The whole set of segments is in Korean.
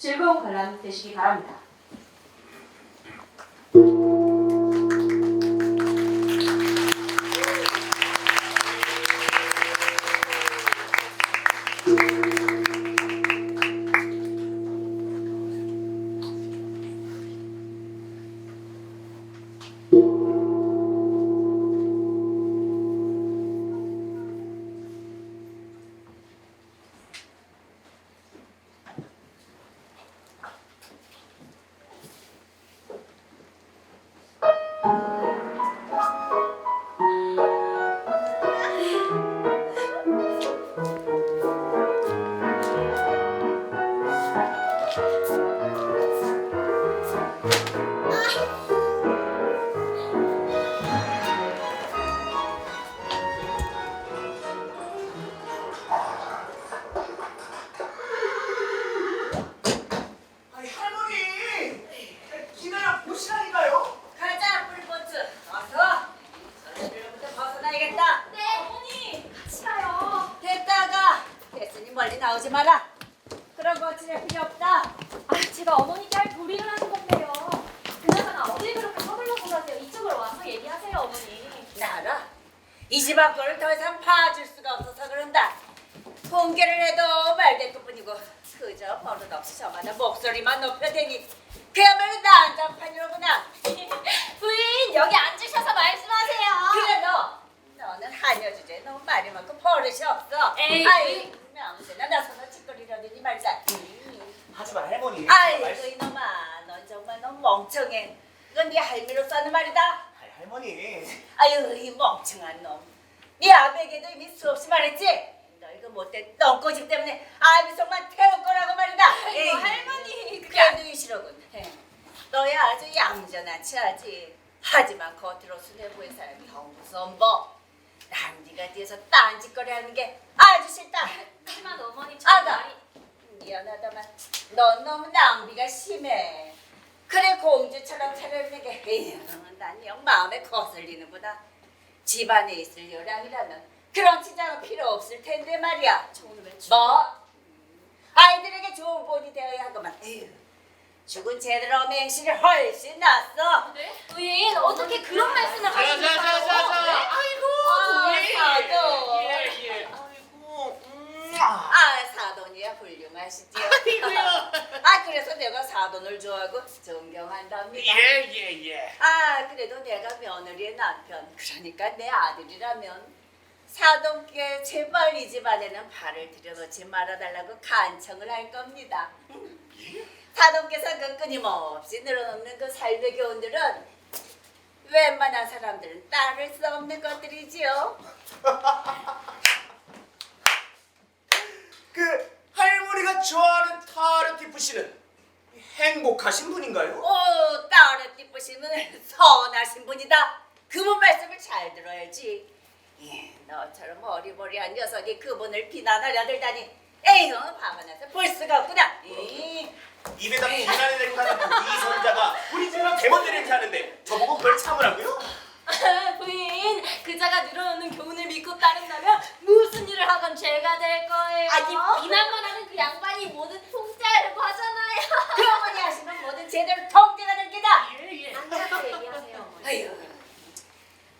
즐거운 관람 되시기 바랍니다. 아이 할머니 기다려 보시라니까요. 가자 뿔보츠 어서 저들부터 벗어나야겠다. 네, 어머니 같이 가요. 됐다가 됐으니 멀리 나오지 마라. 그런 거 어찌할 필요 없다. 아, 제가 어머니께 할 도리를 하는 건데요. 그나저나 어딜 그렇게 서둘러서 가세요. 이쪽으로 와서 얘기하세요, 어머니. 나 알아. 이 집 앞거를 더 이상 봐줄 수가 없어서 그런다. 공개를 해도 말될 뿐이고 그저 버릇없이 저마다 목소리만 높여대니 그야말로 난장판이로구나. 부인, 여기 앉으셔서 말씀하세요. 그래 너는 한여 주제에 너무 말이 많고 버릇이 없어. 에이, 아이 명세나 나서서 짓거리려더니 말자. 하지만 할머니 아이고 말씀- 이놈아 넌 정말 너무 멍청해. 그건 네 할미로서 하는 말이다. 아이, 할머니 아유 이 멍청한 놈. 네 아베에게도 이미 수없이 말했지. 너 이거 못된 똥꼬집 때문에 아비 속만 태울 거라고 말이다. 아이고, 할머니, 그래도 이시로군. 너야 아주 얌전한 체하지. 하지만 겉으로서 내부의 사람이 덩무서운 법. 난 네가 뒤에서 딴짓거리하는 게 아주 싫다. 하지만 어머니 저 아가 말이 미안하다만 넌 너무 낭비가 심해. 그래 공주처럼 차려입는 게 난 영 마음에 거슬리는구나. 집안에 있을 요량이라면 그런 치장은 필요 없을 텐데 말이야. 저 오늘 왜 뭐? 아이들에게 좋은 본이 되어야 하고만. 에휴, 죽은 제대로 맹실이 훨씬 낫어. 네? 부인, 어떻게 그런 말씀을 하십니까? 아이고 사돈. 아이고 아 사돈이야 훌륭하시지요. 그래서 내가 사돈을 좋아하고 존경한답니다. 예예예. 그래도 내가 며느리의 남편, 그러니까 내 아들이라면 사돈께 제발 이 집안에는 발을 들여놓지 말아달라고 간청을 할 겁니다. 사돈께서 그 끊임없이 늘어놓는 그 삶의 교훈들은 웬만한 사람들은 따를 수 없는 것들이지요. 그 할머니가 좋아하는 타르티프 씨는 행복하신 분인가요? 오, 딸의 띠부심은 선하신 분이다. 그분 말씀을 잘 들어야지. 너처럼 어리버리한 녀석이 그분을 비난하려 들다니 에휴 화가 나서 볼 수가 없구나. 입에다 비난을 내고 가는 이 손자가 우리 집이랑 대먼대를 이렇게 하는데 저보고 그걸 참으라고요? 부인, 그자가 늘어놓는 교훈을 믿고 따른다면 무슨 일을 하건 죄가 될 거예요. 비난만 하는 그 양반이 뭐든 통제하려고 하잖아요. 그 어머니 하시면 뭐든 제대로 통제가 될 게다. 앉아서 얘기하세요, 어머니. 아유,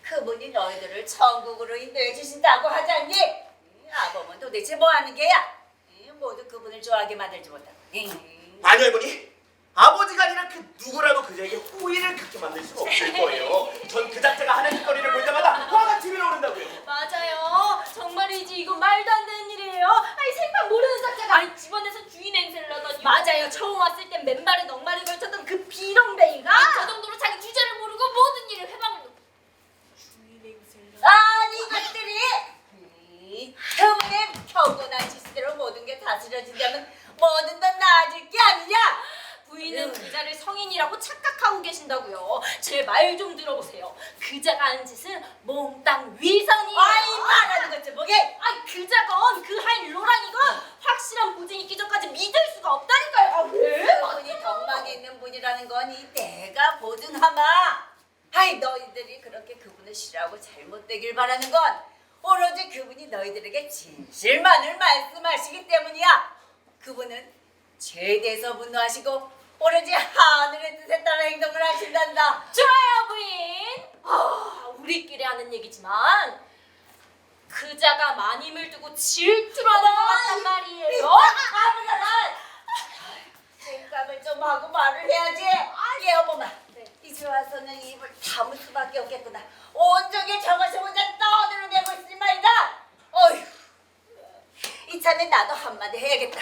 그분이 너희들을 천국으로 인도해 주신다고 하지 않니? 아범은 도대체 뭐 하는 게야? 모두 그분을 좋아하게 만들지 못하고. 아니요 할머니. 아버지가 아니라 그 누구라도 그자에게 호의를 갖게 만들 수는 없을 거예요. 전 그 자체가 하는 짓거리를 볼 때마다 화가 치밀어 오른다고요. 맞아요. 정말이지 이건 말도 안 되는 일이에요. 생판 모르는 작자가 집안에서 주인 행세를 하다니. 맞아요. 처음 왔을 땐 맨발에 넉마를 걸쳤던 그 비렁뱅이가 저 정도로 자기 주제를 모르고 모든 일을 회방을 놓고 주인 행세를 아니 이것들이 그분의 평온한 지시대로 모든 게 다스려진다면 뭐든 더 나아질 게 아니냐? 부인은 그자를 성인이라고 착각하고 계신다고요. 제 말 좀 들어보세요. 그자가 한 짓은 몽땅 위선이에요. 아이 말하는 것 좀 보게. 그자건 그 할 노랑이건 확실한 보증이 있기 전까지 믿을 수가 없다니까요. 왜? 그분이 덕망에 있는 분이라는 거니 내가 보증하마. 아이 너희들이 그렇게 그분을 싫어하고 잘못되길 바라는 건 오로지 그분이 너희들에게 진실만을 말씀하시기 때문이야. 그분은 최대해서 분노하시고 오로지 하늘의 뜻에 따라 행동을 하신단다. 좋아요 부인. 우리끼리 하는 얘기지만 그자가 마님을 두고 질투하는 것 같단 말이에요. 생각을 좀 하고 말을 해야지. 예, 어머마. 이제 와서는 입을 다물 수밖에 없겠구나. 온종일 저것이 혼자 떠들어대고 있을 말이다. 어휴, 이참에 나도 한마디 해야겠다.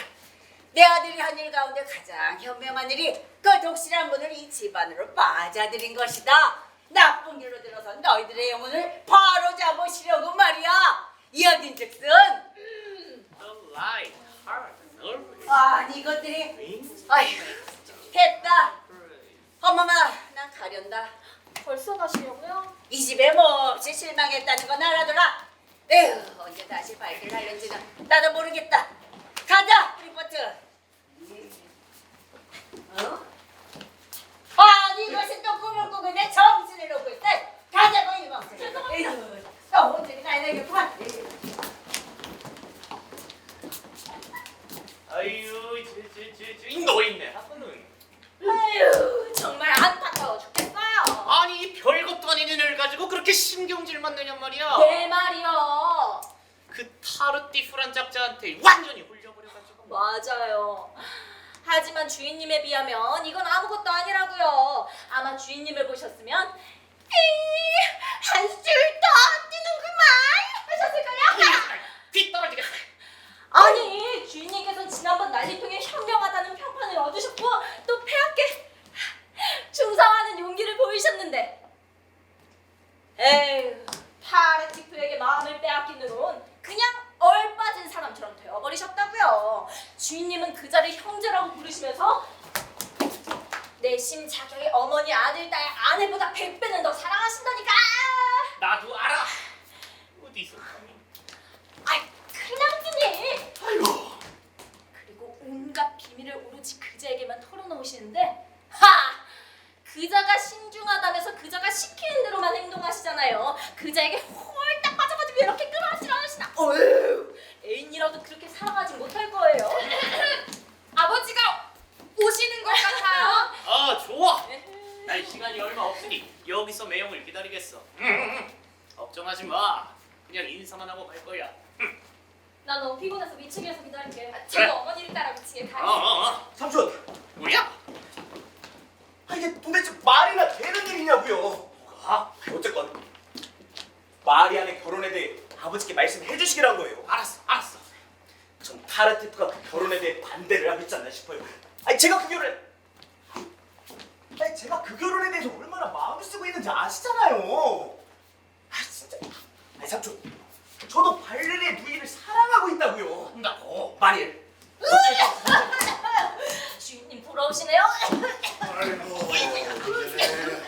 내 아들이 한 일 가운데 가장 현명한 일이 그 독실한 분을 이 집안으로 빠져들인 것이다. 나쁜 길로 들어서 너희들의 영혼을 바로 잡으시려고 말이야. 이어진즉슨 The light, heart, nerve. 아니 이것들이 아휴 됐다. 어머마 난 가련다. 벌써 가시려고요? 이 집에 몹시 실망했다는 건 알아둬라. 에휴 언제 다시 발길 할는지는 나도 모르겠다. 가자 리포트. 어? 아니 이것이 또 꿈을 꾸고 내 정신을 놓고 있다. 가자고 이놈들. 에휴 또 혼쭐이 나야 되겠구만. 아유, 이 노인네 하고는. 아유 정말 안타까워 죽겠어요. 아니 이 별것도 아닌 일을 가지고 그렇게 신경질만 내냔 말이야. 내 말이요. 그 타르티프란 작자한테 완전히 홀려버려가지고. 맞아요. 하지만 주인님에 비하면 이건 아무것도 아니라고요. 아마 주인님을 보셨으면 한술 더 뛰는구만 하셨을걸요? 귀 떨어지겠어. 아니 주인님께서는 지난번 난리통에 현명하다는 평판을 얻으셨고 또 폐하께 충성하는 용기를 보이셨는데 에휴 타르티프에게 마음을 빼앗긴 후론 그냥 얼빠진 사람처럼 되어버리셨다고요. 주인님은 그자를 형제라고 부르시면서 내심 자격의 어머니 아들 딸 아내보다 100배는 더 사랑하신다니까. 나도 알아. 어디서 감히. 아이 그냥지니. 아이고. 그리고 온갖 비밀을 오로지 그자에게만 털어놓으시는데 그자가 신중하다면서 그자가 시키는 대로만 행동하시잖아요. 그자에게 홀딱 빠져가지고 이렇게 끌어안질 않으시나. 어휴 애인이라도 그렇게 사랑하지 못할 거예요. 아버지가 오시는 것 같아요. 아 좋아. 날 시간이 얼마 없으니 여기서 매형을 기다리겠어. 걱정하지 마. 그냥 인사만 하고 갈 거야. 나 너무 피곤해서 미치게해서 기다릴게. 제가 어머니를 따라 미치게 가요. 삼촌. 뭐야? 아, 이게 도대체 말이나 되는 일이냐고요. 어쨌건 마리안의 결혼에 대해 아버지께 말씀해 주시기란 거예요. 알았어. 전 타르티프가 그 결혼에 대해 반대를 하고 있지 않나 싶어요. 아니 제가 그 결혼에 대해서 얼마나 마음을 쓰고 있는지 아시잖아요. 아 진짜. 아니 삼촌, 저도 발렌의 누이를 사랑하고 있다고요. 나도. 마리엘. 주인님 부러우시네요. 아이고, 이제네.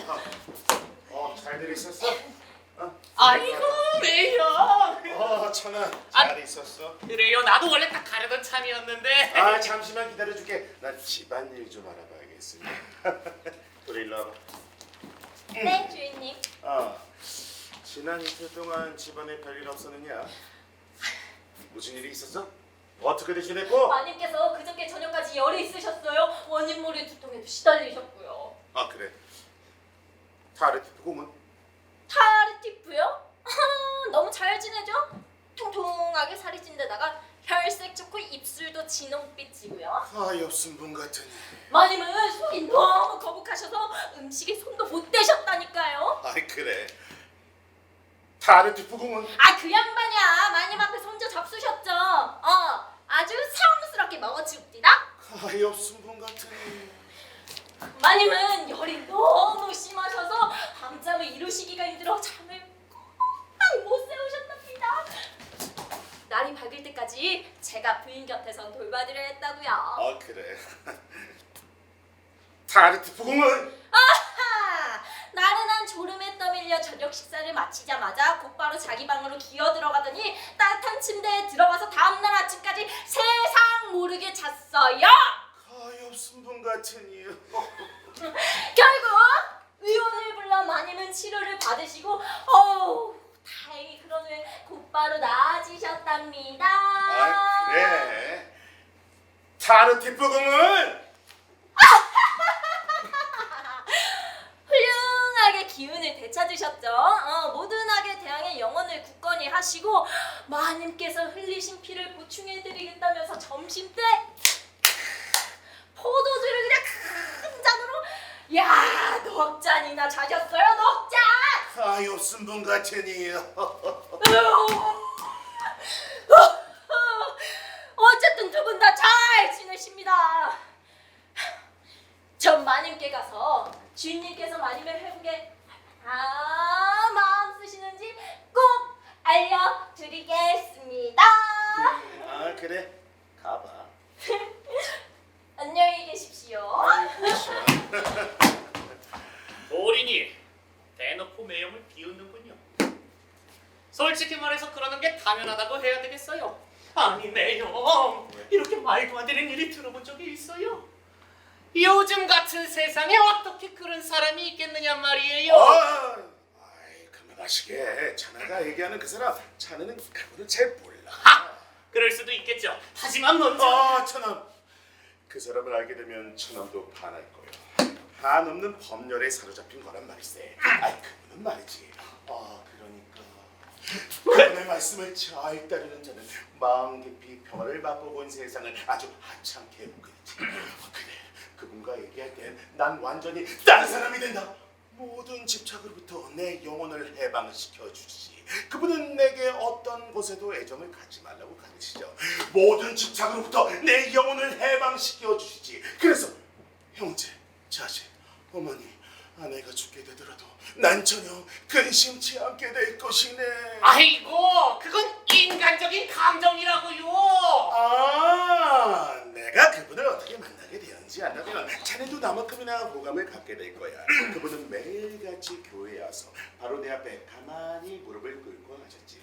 잘들 있었어? 아이고 매형. 천아, 잘 있었어? 그래요. 나도 원래 딱 가려던 참이었는데. 잠시만 기다려줄게. 난 집안일 좀 알아봐야겠어. 우리 일로 와봐. 네 주인님. 지난 이틀 동안 집안에 별일 없었느냐? 무슨 일이 있었어? 어떻게 지냈고? 마님께서 그저께 저녁까지 열이 있으셨어요. 원인모래 두통에도 시달리셨고요. 그래. 타르티프 공은? 타르티프요? 너무 잘 지내죠? 통통하게 살이 찐 데다가 혈색 좋고 입술도 진홍빛이고요. 가엾은 분 같으니. 마님은 속이 너무 거북하셔서 음식에 손도 못 대셨다니까요. 그래. 타르티프 공은? 그 양반이야. 마님 앞에 손자 잡수셨죠? 아주 사랑스럽게 먹어줍디다. 가엾은 분 같으니. 마님은 열이 너무 심하셔서 밤잠을 이루시기가 힘들어 잠을 꼭 못 세우셨답니다. 날이 밝을 때까지 제가 부인 곁에선 돌봐드려야 했다고요. 그래. 타르티프 공은? 나른한 졸음에 떠밀려 저녁 식사를 마치자마자 곧바로 자기 방으로 기어 들어가더니 따뜻한 침대에 들어가서 다음날 아침까지 세상 모르게 잤어요. 가엾은 분 같으니. 결국 의원을 불러 마님은 치료를 받으시고 다행히 그런 후에 곧바로 나아지셨답니다. 그래. 타르티프 공을 훌륭하게 기운을 되찾으셨죠. 모든 악에 대항해 영혼을 굳건히 하시고 마님께서 흘리신 피를 보충해드리겠다면서 점심때 포도주를 그냥 큰 잔으로 넉 잔이나 자셨어요. 넉 잔. 아유 순분 같으니. 어쨌든 두 분 다 잘 지내십니다. 전 마님께 가서 주인님께서 마님의 회복에 마음 쓰시는지 꼭 알려드리겠습니다. 아 그래 가봐. 안녕히 계십시오. 어린이 대놓고 매형을 비웃는군요. 솔직히 말해서 그러는 게 당연하다고 해야 되겠어요. 아니 매형 이렇게 말도 안 되는 일이 들어본 적이 있어요? 요즘 같은 세상에 어떻게 그런 사람이 있겠느냐 말이에요. 아이 그만하시게. 자네가 얘기하는 그 사람 자네는 그거를 잘 몰라. 그럴 수도 있겠죠. 하지만 먼저 천암. 그 사람을 알게 되면 천암도 반할 거야. 한없는 법렬에 사로잡힌 거란 말이세. 아이 그분은 말이지. 그러니까 그분의 말씀을 잘 따르는 자는 마음 깊이 평화를 맛보고 온 세상을 아주 하찮게 보게 되지. 그래 그분과 얘기할 땐 난 완전히 다른 사람이 된다. 모든 집착으로부터 내 영혼을 해방시켜 주시지. 그분은 내게 어떤 곳에도 애정을 갖지 말라고 가르치죠. 모든 집착으로부터 내 영혼을 해방시켜 주시지. 그래서 형제, 자식, 어머니, 아내가 죽게 되더라도 난 전혀 근심치 않게 될 것이네. 아이고 그건 인간적인 감정이라고요. 내가 그분을 어떻게 만나게 되었는지 안다면 자네도 나만큼이나 호감을 갖게 될 거야. 그분은 매일같이 교회에 와서 바로 내 앞에 가만히 무릎을 꿇고 하셨지.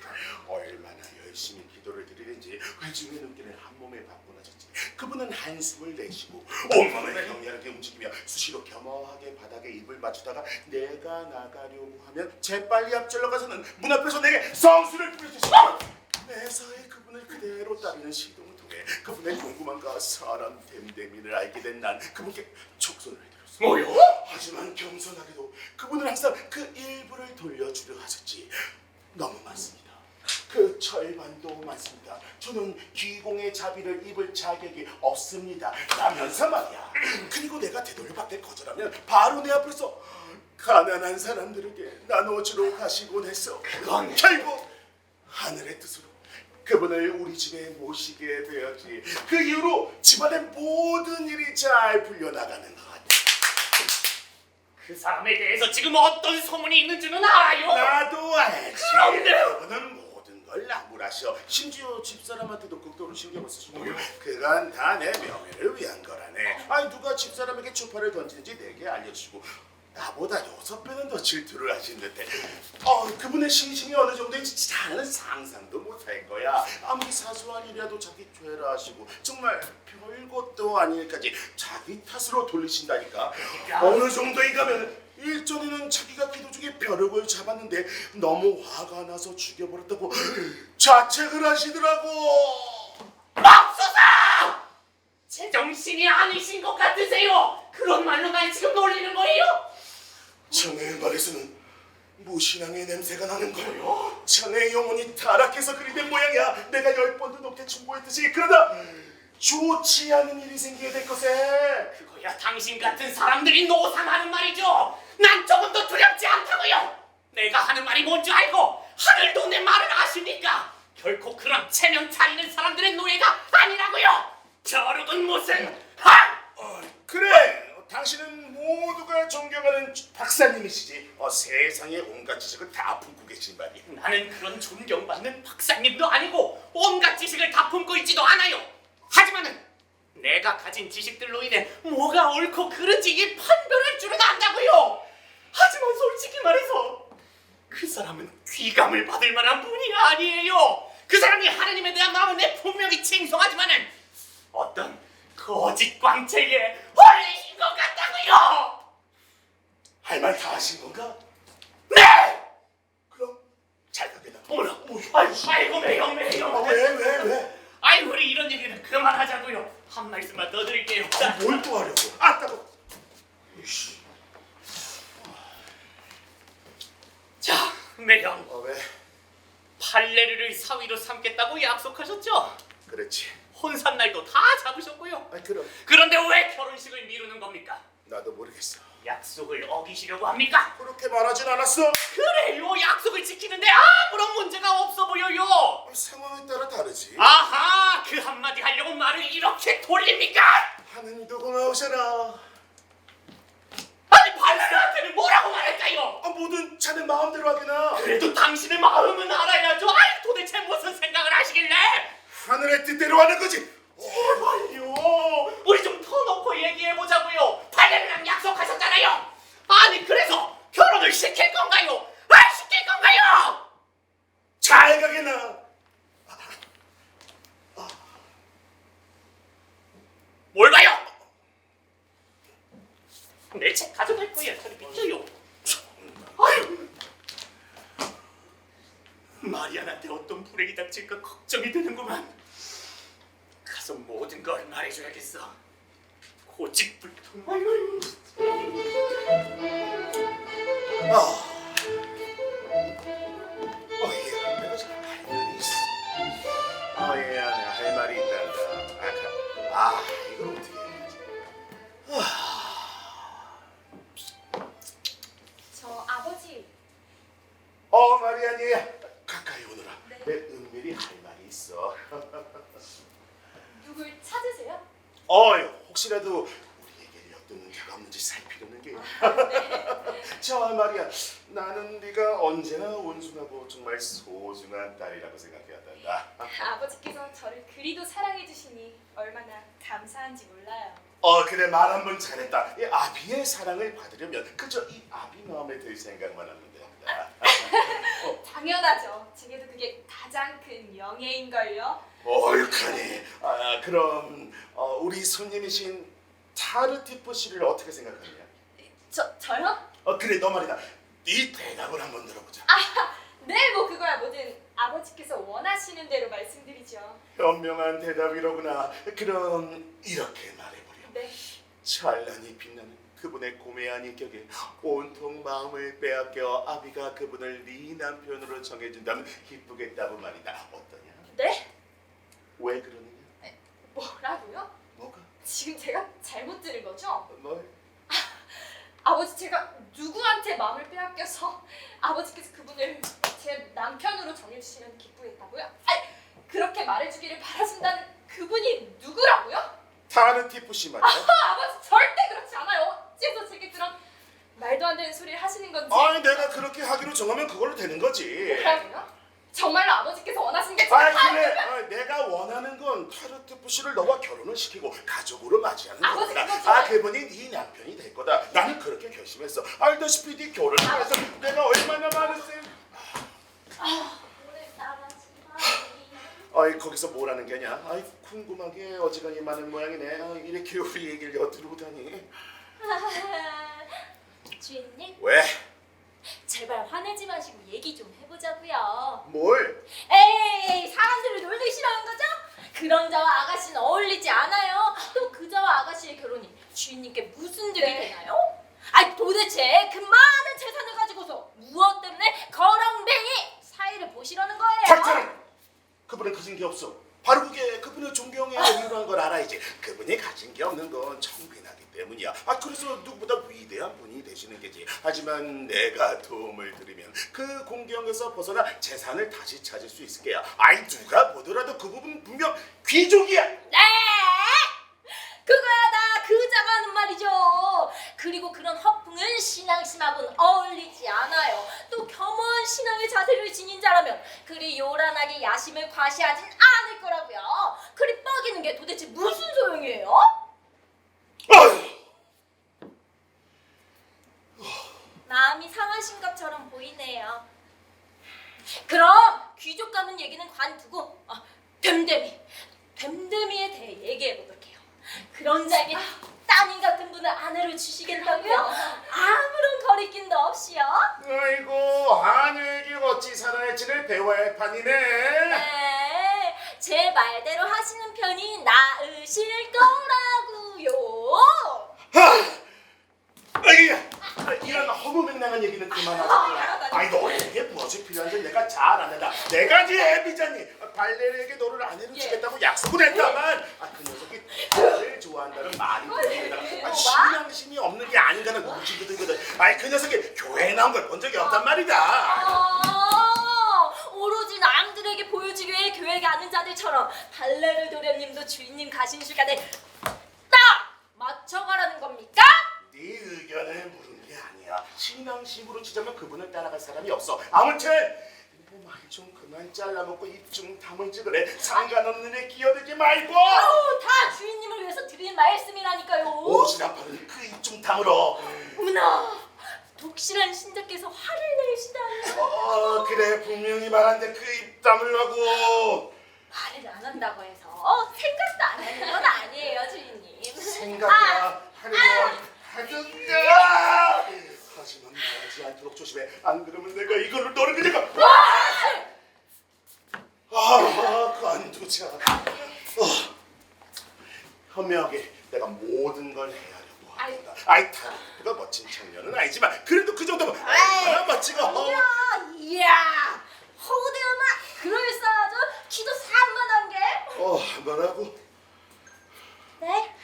얼마나 열심히 기도를 드리는지 회중의 눈길을 한 몸에 받고 나셨지. 그분은 한숨을 내쉬고 온몸을 격렬하게 움직이며 수시로 겸허하게 바닥에 입을 맞추다가 내가 나가려고 하면 재빨리 앞질러 가서는 문 앞에서 내게 성수를 뿌려주시고 매사에 그분을 그대로 따르는 시동을 통해 그분의 궁금함과 사람 됨됨이를 알게 된 난 그분께 촉선을 드렸어. 뭐요? 하지만 겸손하게도 그분은 항상 그 일부를 돌려주려 하셨지. 너무 많습니다. 그 절반도 많습니다. 저는 귀공의 자비를 입을 자격이 없습니다. 라면서 말이야. 그리고 내가 되돌려받길 거절하면 바로 내 앞에서 가난한 사람들에게 나눠주러 가시곤 했어. 그건 결국 하늘의 뜻으로 그분을 우리 집에 모시게 되었지. 그 이후로 집안의 모든 일이 잘 풀려나가는 것 같아. 그 사람에 대해서 지금 어떤 소문이 있는 줄은 알아요? 나도 알지. 그런데 그분은 모든 걸 나무라셔. 심지어 집사람한테도 극도로 신경을 쓰시고 그건 다 내 명예를 위한 거라네. 아니 누가 집사람에게 추파를 던지는지 내게 알려주시고 나보다 6배는 더 질투를 하신 듯해. 그분의 신심이 어느 정도인지 자네는 상상도 못할 거야. 아무리 사소한 일이라도 자기 죄라 하시고 정말 별것도 아닐까지 자기 탓으로 돌리신다니까. 어느 정도인가면 일전에는 자기가 기도 중에 벼룩을 잡았는데 너무 화가 나서 죽여버렸다고 자책을 하시더라고. 맙소사! 제정신이 아니신 것 같으세요. 그런 말로 날 지금 놀리는 거예요? 자네의 말에서는 무신앙의 냄새가 나는 거요. 자네의 영혼이 타락해서 그리 된 모양이야. 내가 10번도 넘게 충고했듯이. 그러다 좋지 않은 일이 생기게 될 것에. 그거야 당신 같은 사람들이 노상하는 말이죠. 난 조금도 두렵지 않다고요. 내가 하는 말이 뭔지 알고 하늘도 내 말을 아시니까 결코 그런 체면 차리는 사람들의 노예가 아니라고요. 저룩은 무슨 그래. 당신은 모두가 존경하는 박사님이시지. 세상의 온갖 지식을 다 품고 계신 말이야. 나는 그런 존경받는 박사님도 아니고 온갖 지식을 다 품고 있지도 않아요. 하지만은 내가 가진 지식들로 인해 뭐가 옳고 그른지 판별할 줄은 안다고요. 하지만 솔직히 말해서 그 사람은 귀감을 받을 만한 분이 아니에요. 그 사람이 하나님에 대한 마음은 내 분명히 칭송하지만은 어떤 거짓 광채에 홀리신 것 같다고요. 할 말 다 하신 건가? 네! 그럼 잘 가게나. 아이고 매형. 왜? 아이 우리 이런 얘기는 그만하자고요. 한 말씀만 더 드릴게요. 뭘 또 하려고? 아따고. 이씨. 자, 매형. 왜? 팔레르를 사위로 삼겠다고 약속하셨죠? 그렇지. 혼산날도 다 잡으셨고요. 그럼 그런데 왜 결혼식을 미루는 겁니까? 나도 모르겠어. 약속을 어기시려고 합니까? 그렇게 말하진 않았어. 그래요, 약속을 지키는데 아무런 문제가 없어 보여요. 상황에 따라 다르지. 아하, 그 한마디 하려고 말을 이렇게 돌립니까? 하는 이도 고마우셔라. 아니, 팔레르한테는 뭐라고 말할까요? 뭐든 자네 마음대로 하게나. 그래도 당신의 마음은 알아야죠. 아니, 도대체 무슨 생각을 하시길래? 하늘의 뜻대로 하는 거지. 제발요, 우리 좀 터놓고 얘기해보자고요. 팔레르랑 약속하셨잖아요. 아니, 그래서 결혼을 시킬 건가요? 안 시킬 건가요? 잘 가게나. 뭘 봐요? 내 책 가져갈 거야. 저리 비켜요. 아유, 마리안한테 어떤 불행이 닥칠까 걱정이 되는구만. 가서 모든 걸 말해줘야겠어. 고집불통. 아유. 예, 내가 잘 할 말이 있어. 예, 내가 할 말이 있단다. 이걸 어떻게 해야지? 저 아버지. 마리안이 가까이 오너라. 내 은밀히 할 말이 있어. 누굴 찾으세요? 혹시라도 우리에게 엿듣는 자가 없는지 살피려는 게. 저 말이야, 나는 네가 언제나 온순하고 정말 소중한 딸이라고 생각해왔단다. 아버지께서 저를 그리도 사랑해 주시니 얼마나 감사한지 몰라요. 그래, 말 한 번 잘했다. 이 아비의 사랑을 받으려면 그저 이 아비 마음에 들 생각만 하면 된다. 당연하죠. 제게도 그게 가장 큰 영예인걸요. 어이카니. 그럼 우리 손님이신 타르티프 씨를 어떻게 생각하느냐? 저요? 그래, 너 말이다. 네 대답을 한번 들어보자. 네, 뭐 그거야 뭐든 아버지께서 원하시는 대로 말씀드리죠. 현명한 대답이로구나. 그럼 이렇게 말해보렴. 네. 찬란히 빛나는 그분의 고매한 인격에 온통 마음을 빼앗겨 아비가 그분을 네 남편으로 정해준다면 기쁘겠다고 말이다. 어떠냐? 네? 왜 그러느냐? 뭐라고요? 뭐가? 지금 제가 잘못 들은 거죠? 뭘? 아버지, 제가 누구한테 마음을 빼앗겨서 아버지께서 그분을 제 남편으로 정해주시면 기쁘겠다고요? 아니, 그렇게 말해주기를 바라신다는 그분이 누구라고요? 타르티프 씨 말이야. 아버지, 절대 그렇지 않아요. 어째서 제게 그런 말도 안 되는 소리를 하시는 건지. 내가 그렇게 하기로 정하면 그걸로 되는 거지. 뭐라고요? 정말로 아버지께서 원하신 게 그래. 내가 원하는 건 타르티프 씨를 너와 결혼을 시키고 가족으로 맞이하는 아버지, 거다. 그거 좋아요. 그분이 네 남편이 될 거다. 나는 그렇게 결심했어. 알다시피 네 결혼을 위해서 내가 얼마나 많은 오늘 나가지 거기서 뭘 하는 게냐? 궁금하게 어지간히 많은 모양이네. 이렇게 우리 얘기를 엿들어오다니. 주인님, 왜? 제발 화내지 마시고 얘기 좀 해보자고요. 뭘? 에이, 사람들을 놀리시라는 거죠? 그런 자와 아가씨는 어울리지 않아요. 또 그 자와 아가씨의 결혼이 주인님께 무슨 득이 되나요? 도대체 그 많은 재산을 가지고서 무엇 때문에 거렁뱅이 사이를 보시려는 거예요? 닥쳐라! 그분은 가진 게 없어. 바로 그게 그분을 존경해야 이유라는 걸 알아야지. 그분이 가진 게 없는 건 청빈하기 때문이야. 그래서 누구보다 위대한 분이 되시는 게지. 하지만 내가 도움을 드리면 그 공경에서 벗어나 재산을 다시 찾을 수 있을 게야. 누가 보더라도 그 부분 분명 귀족이야. 네! 그거야 다 그 자가 하는 말이죠. 그리고 그런 허풍은 신앙심하고는 어울리지 않아요. 또 겸허한 신앙의 자세를 지닌 자라면 그리 요란하게 야심을 과시하진 않을 거라고요. 그리 뻐기는 게 도대체 무슨 소용이에요? 마음이 상하신 것처럼 보이네요. 그럼 귀족 가문 얘기는 관두고 됨됨이에 대해 얘기해 볼게요. 그런 자에게 따님 같은 분을 아내로 주시겠다고요? 아무런 거리낌도 없이요. 아이고, 아내에게 어찌 살아야 할지를 배워야 할 판이네. 네, 제 말대로 하시는 편이 나으실 거라고요. 이런 허무맹랑한 얘기는 그만하자. 아니 너에게 무엇이 필요한지 내가 잘 안다. 내가 네 애비자니 발레리에게 너를 아내로 주겠다고 약속을 했다만 그 녀석이 너를 좋아한다는 말이 들립니다. 신앙심이 없는 게 아닌가는 무지거든. 그 녀석이 교회에 나온 걸 본 적이 없단 말이다. 오로지 남들에게 보여주기 위해 교회 가는 자들처럼 발레르 도련님도 주인님 가신 시간에 딱 맞춰가라는 겁니까? 네 의견을 물은 게 아니야. 신앙심으로 치자면 그분을 따라갈 사람이 없어. 아무튼 말 좀 그만 잘라먹고 입 좀 다물지 그래. 상관없는 애 끼어들지 말고. 다 주인님을 위해서 드린 말씀이라니까요. 오지랖하는 그 입 좀 다물어. 어머나, 독실한 신자께서 화를 내시다니. 그래 분명히 말한데 그 입 다물라고. 말을 안 한다고 해서 생각도 안 하는 건 아니에요, 주인님. 생각이야 하려면 하든가. 하지만 말하지 않도록 조심해. 안 그러면 내가 이걸로 너를 그냥 관두자. 현명하게 내가 모든 걸 헤아려고 한다. 타르가 멋진 청년은 아니지만 그래도 그 정도면 얼마나 멋지고. 이야, 허우대어마 그럴싸하죠? 키도 산만한 게. 뭐라고? 네?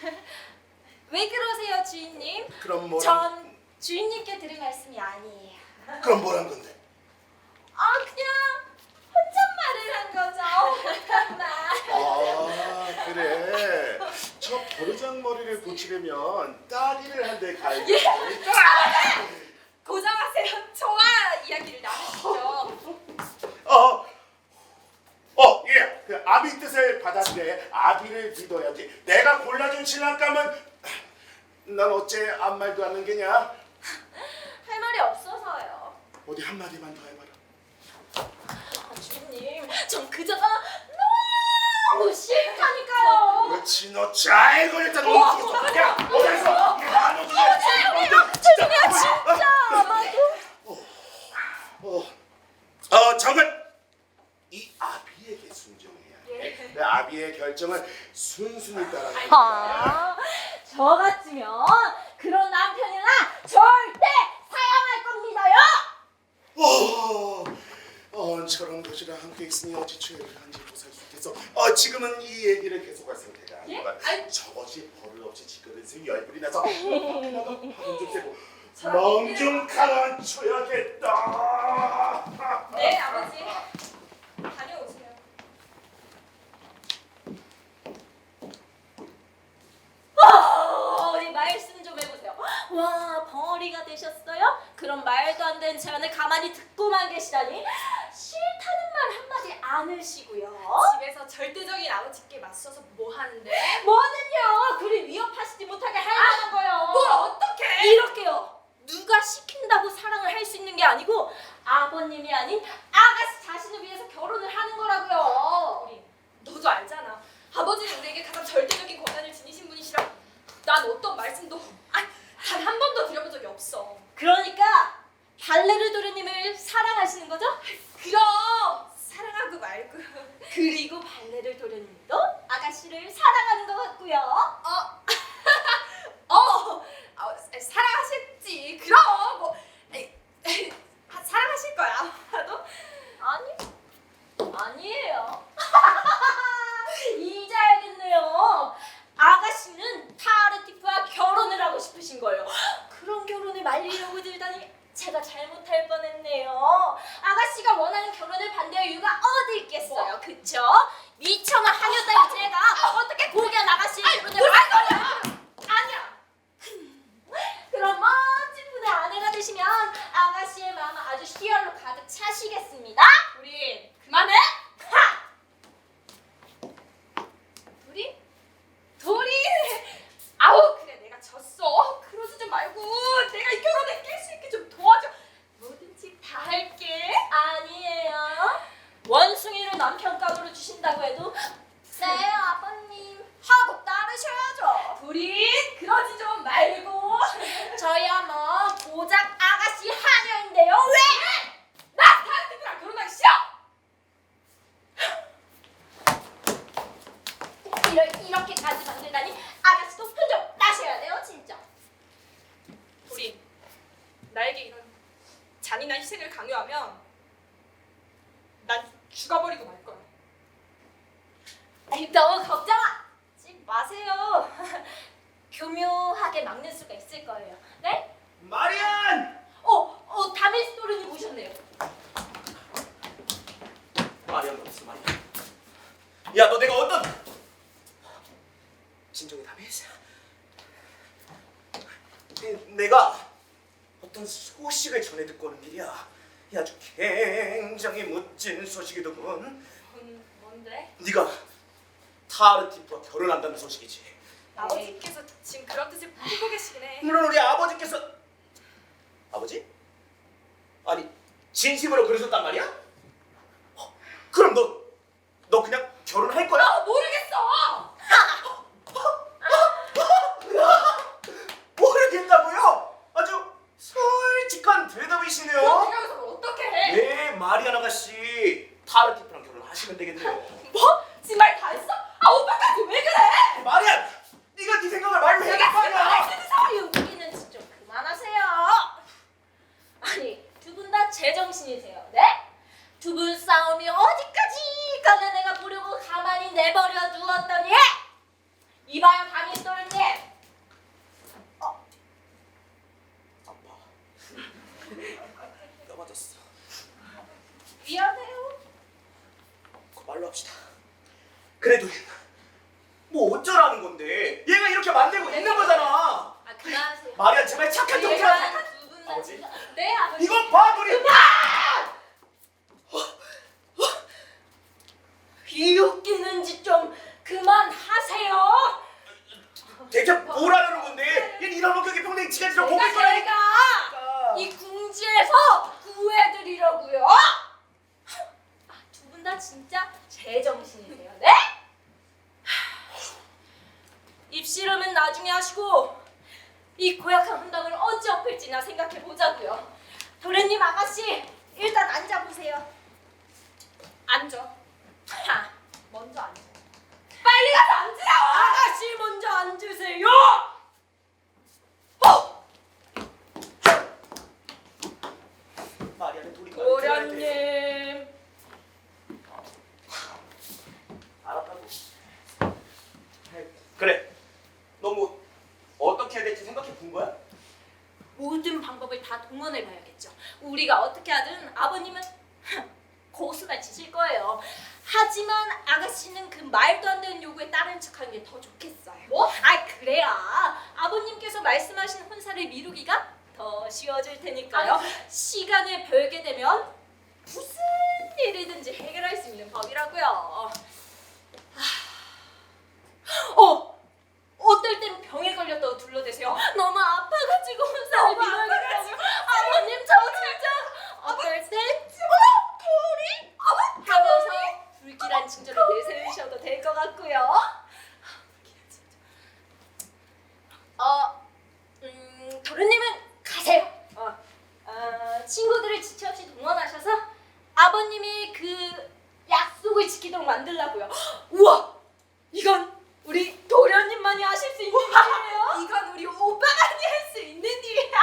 왜 그러세요, 주인님? 그럼 뭐라? 전 주인님께 들은 말씀이 아니에요. 그럼 뭐란 건데? 그냥 혼잣말을 한 거죠. 혼잣말. 그래. 저 버르장머리를 고치려면 따리를 한 대 가야 돼. 고정하세요. 저와 이야기를 나누시죠. 예. 그 아비 뜻을 받았는데 아비를 믿어야지. 내가 골라준 신랑감은 난 어째 아무 말도 안 하는 게냐? 할 말이 없어서요. 어디 한마디만 더 해봐라. 주인님, 전 그자가 너무 싫다니까요. 그렇지, 너 잘 걸렸다. 너무 죽었어. 야, 어디서? 죄송해요, 진짜. 아마도. 정말 이 아비에게 순종해야 해. 내 아비의 결정을 순순히 따라가. 저 같으면 그런 남편이나 절대 사양할 겁니다요. 저런 것이랑 함께 있으니 어찌 죄를 한지고 살 수 있겠어. 지금은 이 얘기를 계속할 상태가 아니야. 저것이 버릇없이 지그릇을 열불이 나서 화좀 세고 멍 좀 가라앉혀야겠다. 네, 아버지. 다녀오세요. 어디 말씀 좀 해보세요. 와, 벙어리가 되셨어요? 그런 말도 안 되는 제안을 가만히 듣고만 계시다니. 싫다는 말 한마디 안 하시고요. 집에서 절대적인 아버지께 맞서서 뭐 하는데? 뭐는요? 그리 위협하시지 못하게 할 만한 거요. 뭘 어떻게? 이렇게요. 누가 시킨다고 사랑을 할 수 있는 게 아니고 아버님이 아닌 아가씨 자신을 위해서 결혼을 하는 거라고요. 우리 너도 알잖아. 아버지는 우리에게 가장 절대적인 권한을 지니신 분이시라. 난 어떤 말씀도 단 한 번도 드려본 적이 없어. 그러니까 발레르 도련님을 사랑하시는 거죠? 그럼 사랑하고 말고. 그리고 발레르 도련님도 아가씨를 사랑하는 것 같고요. 사랑하실지. 그럼 뭐 사랑하실 거야. 아마도. 아니에요. 이제 알겠네요. 아가씨는 타르티프와 결혼을 하고 싶으신 거예요. 그런 결혼을 말리려고 들다니 제가 잘못할 뻔했네요. 아가씨가 원하는 결혼을 반대할 이유가 어디 있겠어요, 그쵸? 미천한 하녀딸 제가 어떻게 고귀한 아가씨의 결혼을 아니야. 그럼 멋진 분의 아내가 되시면 아가씨의 마음은 아주 희열로 가득 차시겠습니다. 우리 그만해. 둘이 아우 그래 내가 졌어. 그러지 좀 말고 내가 이 결혼에 낄 수 있게 좀 도와줘. 뭐든지 다 할게. 아니에요. 원숭이를 남편감으로 주신다고 해도 네 아버님 하고 따르셔야죠. 둘이 나에게 이런 잔인한 희생을 강요하면 난 죽어버리고 말 거야. 아니, 너무 걱정하지 마세요. 교묘하게 막는 수가 있을 거예요. 네? 마리안! 다메스 도련님 오셨네요. 마리안 어딨어, 마리안? 야, 너 내가 어떤 진정이 다메스? 내가 어떤 소식을 전해 듣고 오는 길이야. 이 아주 굉장히 멋진 소식이더군. 뭔데? 네가 타르티프와 결혼한다는 소식이지. 아버지께서 지금 그런 뜻을 품고 계시긴 해. 물론 우리 아버지께서 아버지? 아니 진심으로 그러셨단 말이야? 그럼 너 그냥 결혼할 거야? 모르겠어. 모르겠다고요? 아주 솔직한 대답이시네요. 내가 여기서 어떻게 해? 네, 마리안 아가씨 타르티프랑 결혼하시면 되겠네요. 뭐? 지금 말 다 했어? 오빠까지 왜 그래? 마리안, 네가 네 생각을 말로 해야 될 거 아니야? 아유, 우리는 좀 그만하세요. 아니, 두 분 다 제정신이세요, 네? 두 분 싸움이 어디까지 가나 내가 보려고 가만히 내버려 두었더니 이봐요, 다메스 도련님. 아빠, 뼈 맞았어. 미안해요. 그말로 합시다. 그래도 뭐 어쩌라는 건데? 얘가 이렇게 만들고 있는 거잖아. 그만하세요. 마리안 제발 착한 척 얘가 하지. 두 분 다 아버지? 진짜. 네, 아버지. 이건 봐, 우리. 이 웃기는지 좀 그만하세요. 대체 뭐라는 건데? 얘 이런 목격이 평생 지가지로 보고 내가 있거라니까. 이 궁지에서 구해드리려고요. 두 분 다 진짜 제정신이세요, 네? 입씨름은 나중에 하시고 이 고약한 훈당을 어찌 엎을지나 생각해 보자고요. 도련님 아가씨, 일단 앉아보세요. 앉아. 하, 먼저 앉아. 빨리 가서 앉으라고! 아가씨 먼저 앉으세요. 마리안의 돌이 도련님. 알았다고. 그래. 너 뭐 어떻게 해야 될지 생각해 본 거야? 모든 방법을 다 동원해봐야겠죠. 우리가 어떻게 하든 아버님은 고수가 지실 거예요. 하지만 아가씨는 그 말도 안 되는 요구에 따른 척하는 게 더 좋겠어요. 뭐? 그래야 아버님께서 말씀하신 혼사를 미루기가 더 쉬워질 테니까요. 시간을 벌게 되면 무슨 일이든지 해결할 수 있는 법이라고요. 어떨 땐 병에 걸렸다고 둘러대세요. 너무 아파가지고 혼사를 미뤄야겠다고요. 아버님 저 진짜 어떨 땐 우리 하면서 불길한 징조를 내세우셔도 될 것 같고요. 도련님은 가세요. 친구들을 지체 없이 동원하셔서 아버님이 그 약속을 지키도록 만들라고요. 우와, 이건 우리 도련님만이 하실 수 있는 일이에요. 이건 우리 오빠만이 할 수 있는 일이야.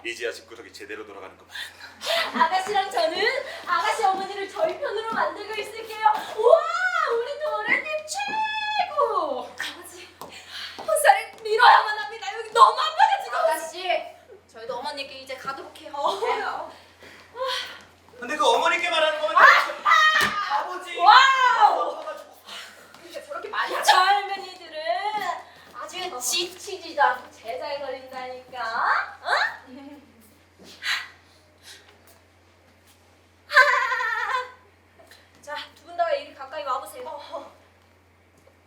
이제야 집구석이 제대로 돌아가는구만. 아가씨랑 저는 아가씨 어머니를 저희 편으로 만들고 있을게요. 우와, 우리 도련님 최고. 아버지, 혼사를 밀어야만 합니다. 여기 너무 아파가지고. 아가씨, 저희도 어머니께 이제 가도록 해요. 근데 그 어머니께 말하는 거면 아버지. 와우. 근데 저렇게 많이 하지? 젊은이들은 아주 지치지도 않고 제자에 걸린다니까. 자, 두 분 다 이리 가까이 와보세요.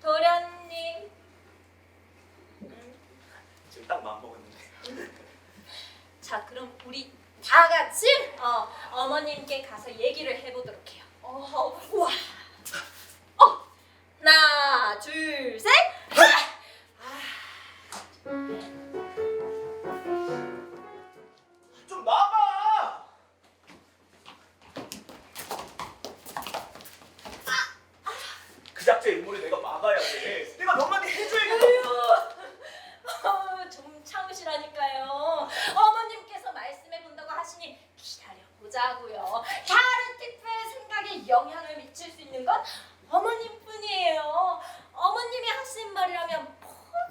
도련님. 지금 딱 마음 먹었는데. 자, 그럼 우리 다 같이 어머님께 가서 얘기를 해보도록 해요. 우와. 하나, 둘, 셋. 좀 나가. 그 작자의 음모를 내가 막아야 돼. 내가 너한테 해줘야겠다. 좀 참으시라.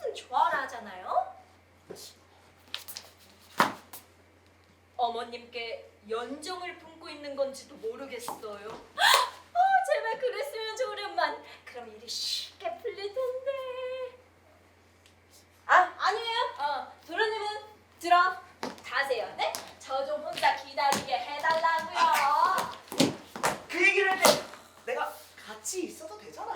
무슨 좋아라 하잖아요. 어머님께 연정을 품고 있는 건지도 모르겠어요. 제발 그랬으면 좋으련만. 그럼 일이 쉽게 풀릴 텐데. 아니에요. 도련님은 들어 가세요. 네? 저 좀 혼자 기다리게 해달라고요. 그 얘기를 할 때 내가 같이 있어도 되잖아.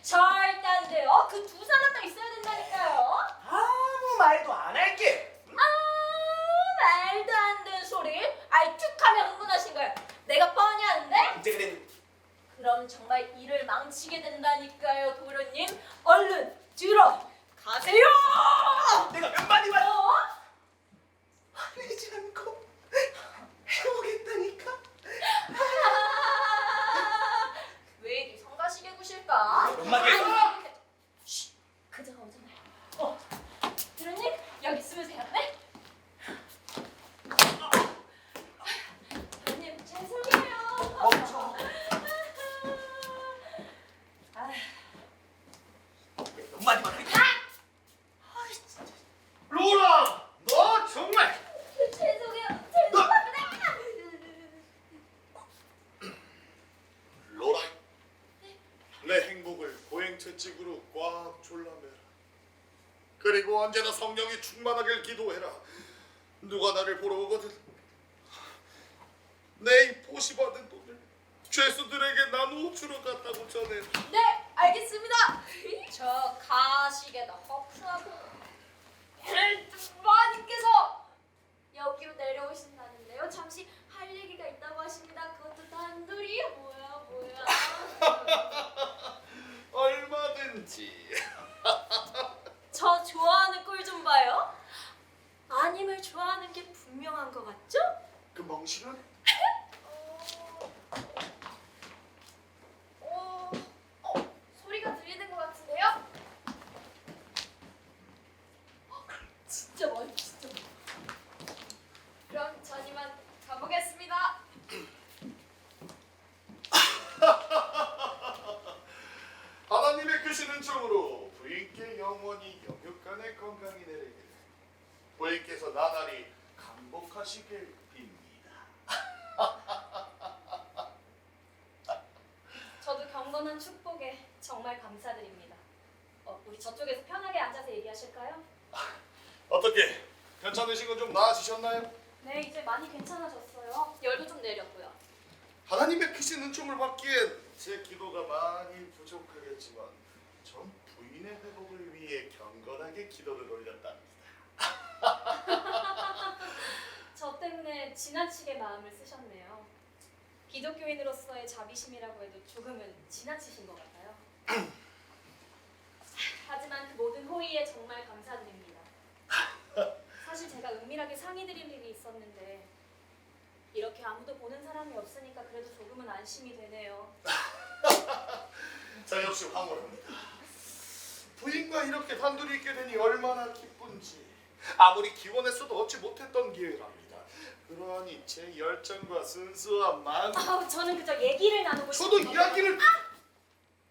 절대 안 돼요. 그 두 사람 다 있어야 된다니까요. 아무 말도 안 할게. 말도 안 되는 소리. 아이 툭하면 흥분하신 거예요. 내가 뻔히 아는데? 이제 그래. 그럼 정말 일을 망치게 된다니까요, 도련님. 얼른 들어가세요. 내가 몇 마디만 어? 화내지 않고 해보겠다니까. 왜 이리 성가시게 구실까? 몇 마디 해봐. 아니, 쉿, 그자가 오잖아요. 도련님 여기 숨으세요. 네? 도련님 죄송해요. 멈춰. 몇 마디만 할게. 로라, 너 정말 죄송해요. 죄송합니다. 로라, 내 행복을 고행채찍으로 꽉 졸라매라. 그리고 언제나 성령이 충만하길 기도해라. 누가 나를 보러 오거든 내 이 보시받은 돈을 죄수들에게 나누어 주러 갔다고 전해라. 네, 알겠습니다. 저 가시게다 허프하고 마님께서 여기로 내려오신다는데요. 잠시 할 얘기가 있다고 하십니다. 그것도 단둘이 뭐야. 얼마든지. 저 좋아하는 꼴 좀 봐요. 아님을 좋아하는 게 분명한 것 같죠? 그 멍실은 소리가 들리는 것 같은데요? 진짜 멀리 진짜 멀리. 그럼 전 이만 가보겠습니다. 하나님의 크시는 종으로 부인께 영원히 영육간의 건강이 내리길 부인께서 나날이 강복하시길 빕니다. 저도 경건한 축복에 정말 감사드립니다. 우리 저쪽에서 편하게 앉아서 얘기하실까요? 어떻게 괜찮으신 건 좀 나아지셨나요? 네, 이제 많이 괜찮아졌어요. 열도 좀 내렸고요. 하나님의 크신 은총을 받기엔 제 기도가 많이 부족하겠지만 전 부인의 회복을 위해 경건하게 기도를 올렸답니다. 저 때문에 지나치게 마음을 쓰셨네요. 기독교인으로서의 자비심이라고 해도 조금은 지나치신 것 같아요. 하지만 그 모든 호의에 정말 감사드립니다. 사실 제가 은밀하게 상의드릴 일이 있었는데 이렇게 아무도 보는 사람이 없으니까 그래도 조금은 안심이 되네요. 자, 역시 황홀합니다. 부인과 이렇게 단둘이 있게 되니 얼마나 기쁜지 아무리 기원했어도 얻지 못했던 기회랍니다. 그러하니 제 열정과 순수한 마음 저는 그저 얘기를 나누고 저도 싶은 이야기를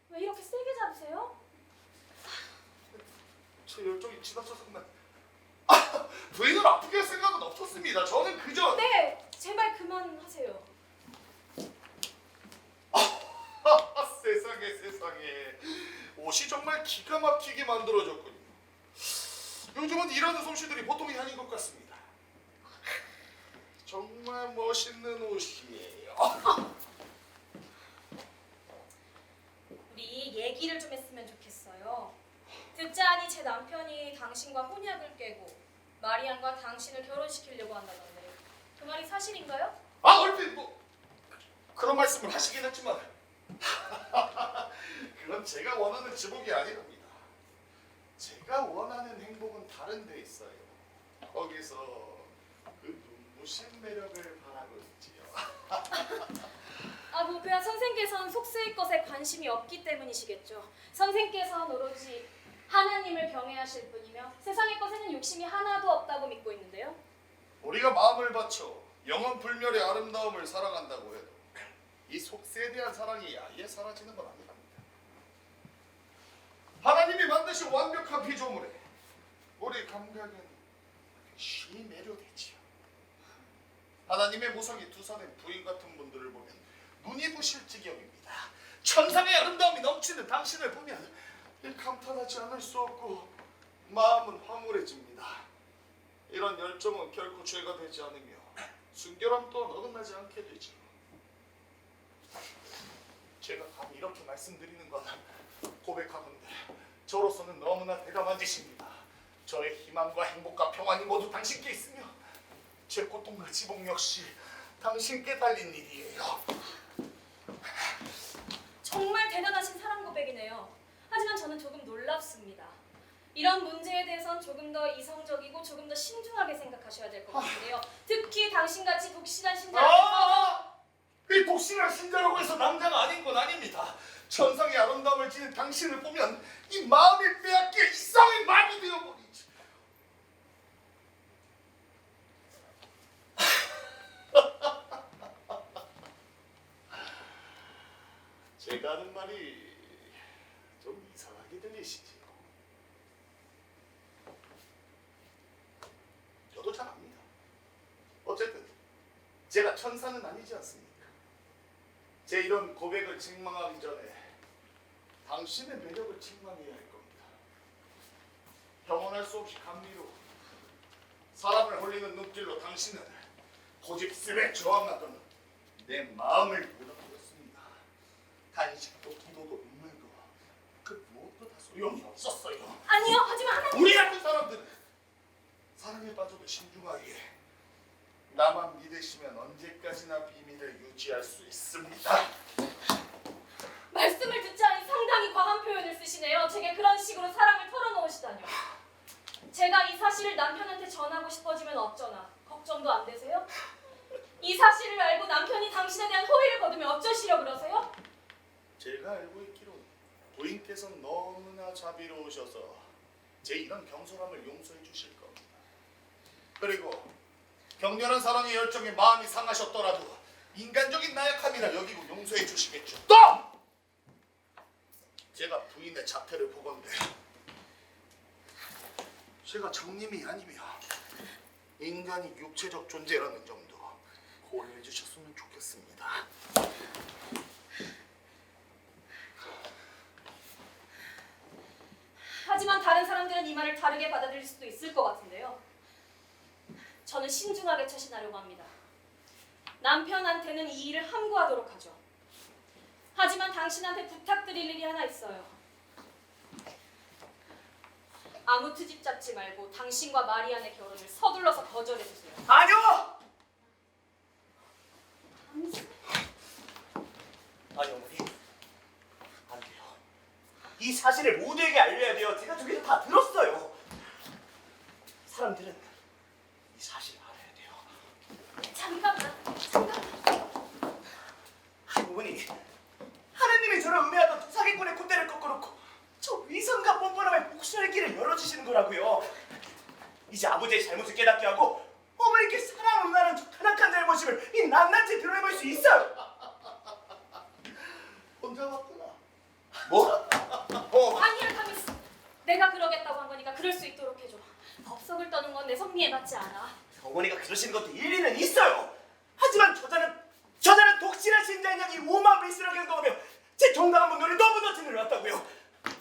왜 이렇게 세게 잡으세요? 제 열정이 지나쳐서 그만 부인을 아프게 할 생각은 없었습니다. 저는 그저 네, 제발 그만하세요. 세상에 옷이 정말 기가 막히게 만들어졌군요. 요즘은 일하는 솜씨들이 보통이 아닌 것 같습니다. 정말 멋있는 옷이에요. 우리 얘기를 좀 했으면 좋겠어요. 듣자하니 제 남편이 당신과 혼약을 깨고 마리안과 당신을 결혼시키려고 한다던데 그 말이 사실인가요? 얼핏 뭐 그런 말씀을 하시긴 했지만 그건 제가 원하는 지복이 아니랍니다. 제가 원하는 행복은 다른 데 있어요. 거기서 그 눈부신 매력을 바라고 있지요. 뭐 그야 선생께서는 속세의 것에 관심이 없기 때문이시겠죠. 선생께서는 오로지 하나님을 경외하실 뿐이며 세상의 것에는 욕심이 하나도 없다고 믿고 있는데요. 우리가 마음을 바쳐 영원 불멸의 아름다움을 사랑한다고 해도 이 속세에 대한 사랑이 아예 사라지는 건 아니랍니다. 하나님이 만드신 완벽한 피조물에 우리 감각은 쉬이 매료되지요. 하나님의 모성이 두산된 부인 같은 분들을 보면 눈이 부실 지경입니다. 천상의 아름다움이 넘치는 당신을 보면 감탄하지 않을 수 없고 마음은 황홀해집니다. 이런 열정은 결코 죄가 되지 않으며 순결함 또한 어긋나지 않게 되죠. 제가 감히 이렇게 말씀드리는 건 고백하건대 저로서는 너무나 대담한 짓입니다. 저의 희망과 행복과 평안이 모두 당신께 있으며 제 고통과 지복 역시 당신께 달린 일이에요. 정말 대단하신 사랑 고백이네요. 하지만 저는 조금 놀랍습니다. 이런 문제에 대해선 조금 더 이성적이고 조금 더 신중하게 생각하셔야 될 것 같은데요. 특히 당신같이 독실한 신자라서 이 독실한 신자라고 해서 남자가 아닌 건 아닙니다. 천상의 아름다움을 지닌 당신을 보면 이 마음이 빼앗겨 이상의 마음이 되어버리지. 제가 하는 말이 좀 이상하게 들리시지요. 저도 잘 압니다. 어쨌든 제가 천사는 아니지 않습니까? 제 이런 고백을 책망하기 전에 당신의 매력을 책망해야 할 겁니다. 영원할 수 없이 감미로 사람을 홀리는 눈길로 당신은 고집스레 저항하던 내 마음을 무너뜨렸습니다. 간식도 기도도 눈물도 그 무엇도 다 소용이 없었어요. 아니요. 하지만 하나님 우리 같은 사람들은 사랑에 빠져도 신중하게 나만 믿으시면 언제까지나 비밀을 유지할 수 있습니다. 말씀을 듣지 않니 상당히 과한 표현을 쓰시네요. 제게 그런 식으로 사랑을 털어놓으시다뇨. 제가 이 사실을 남편한테 전하고 싶어지면 어쩌나 걱정도 안 되세요? 이 사실을 알고 남편이 당신에 대한 호의를 거두면 어쩌시려 그러세요? 제가 알고 있기로는 부인께서는 너무나 자비로우셔서 제 이런 경솔함을 용서해 주실 겁니다. 그리고 격렬한 사랑의 열정에 마음이 상하셨더라도 인간적인 나약함이라 여기고 용서해 주시겠죠. 또! 제가 부인의 자태를 보건대 제가 장님이 아니며 인간이 육체적 존재라는 점도 고려해 주셨으면 좋겠습니다. 하지만 다른 사람들은 이 말을 다르게 받아들일 수도 있을 것 같은데요. 저는 신중하게 처신하려고 합니다. 남편한테는 이 일을 함구하도록 하죠. 하지만 당신한테 부탁드릴 일이 하나 있어요. 아무 트집 잡지 말고 당신과 마리안의 결혼을 서둘러서 거절해주세요. 아니요! 아니 어머니, 안 돼요. 이 사실을 모두에게 알려야 돼요. 제가 저기서 다 들었어요. 사람들은 이 사실을 알아야 돼요. 잠깐만. 어머니, 하나님이 저를 음해하던 두 사기꾼의 콧대를 꺾어놓고 저 위선과 뻔뻔함에 복수의 길을 열어주시는 거라고요. 이제 아버지의 잘못을 깨닫게 하고 어머니께 사랑 없나는 저 타락한 잘못임을 이 낱낱이 드러내볼 수 있어요. 혼자 왔구나. 뭐? 아니야, 카미스. 내가 그러겠다고 한 거니까 그럴 수 있도록 해줘. 법석을 떠는 건 내 섭리에 맞지 않아. 어머니가 그러시는 것도 일리는 있어요. 하지만 저자는 독실한 신자인 양이 오만 베이스라고 행동하며 제 정당한 분들이 너무 너진을 놨다고요.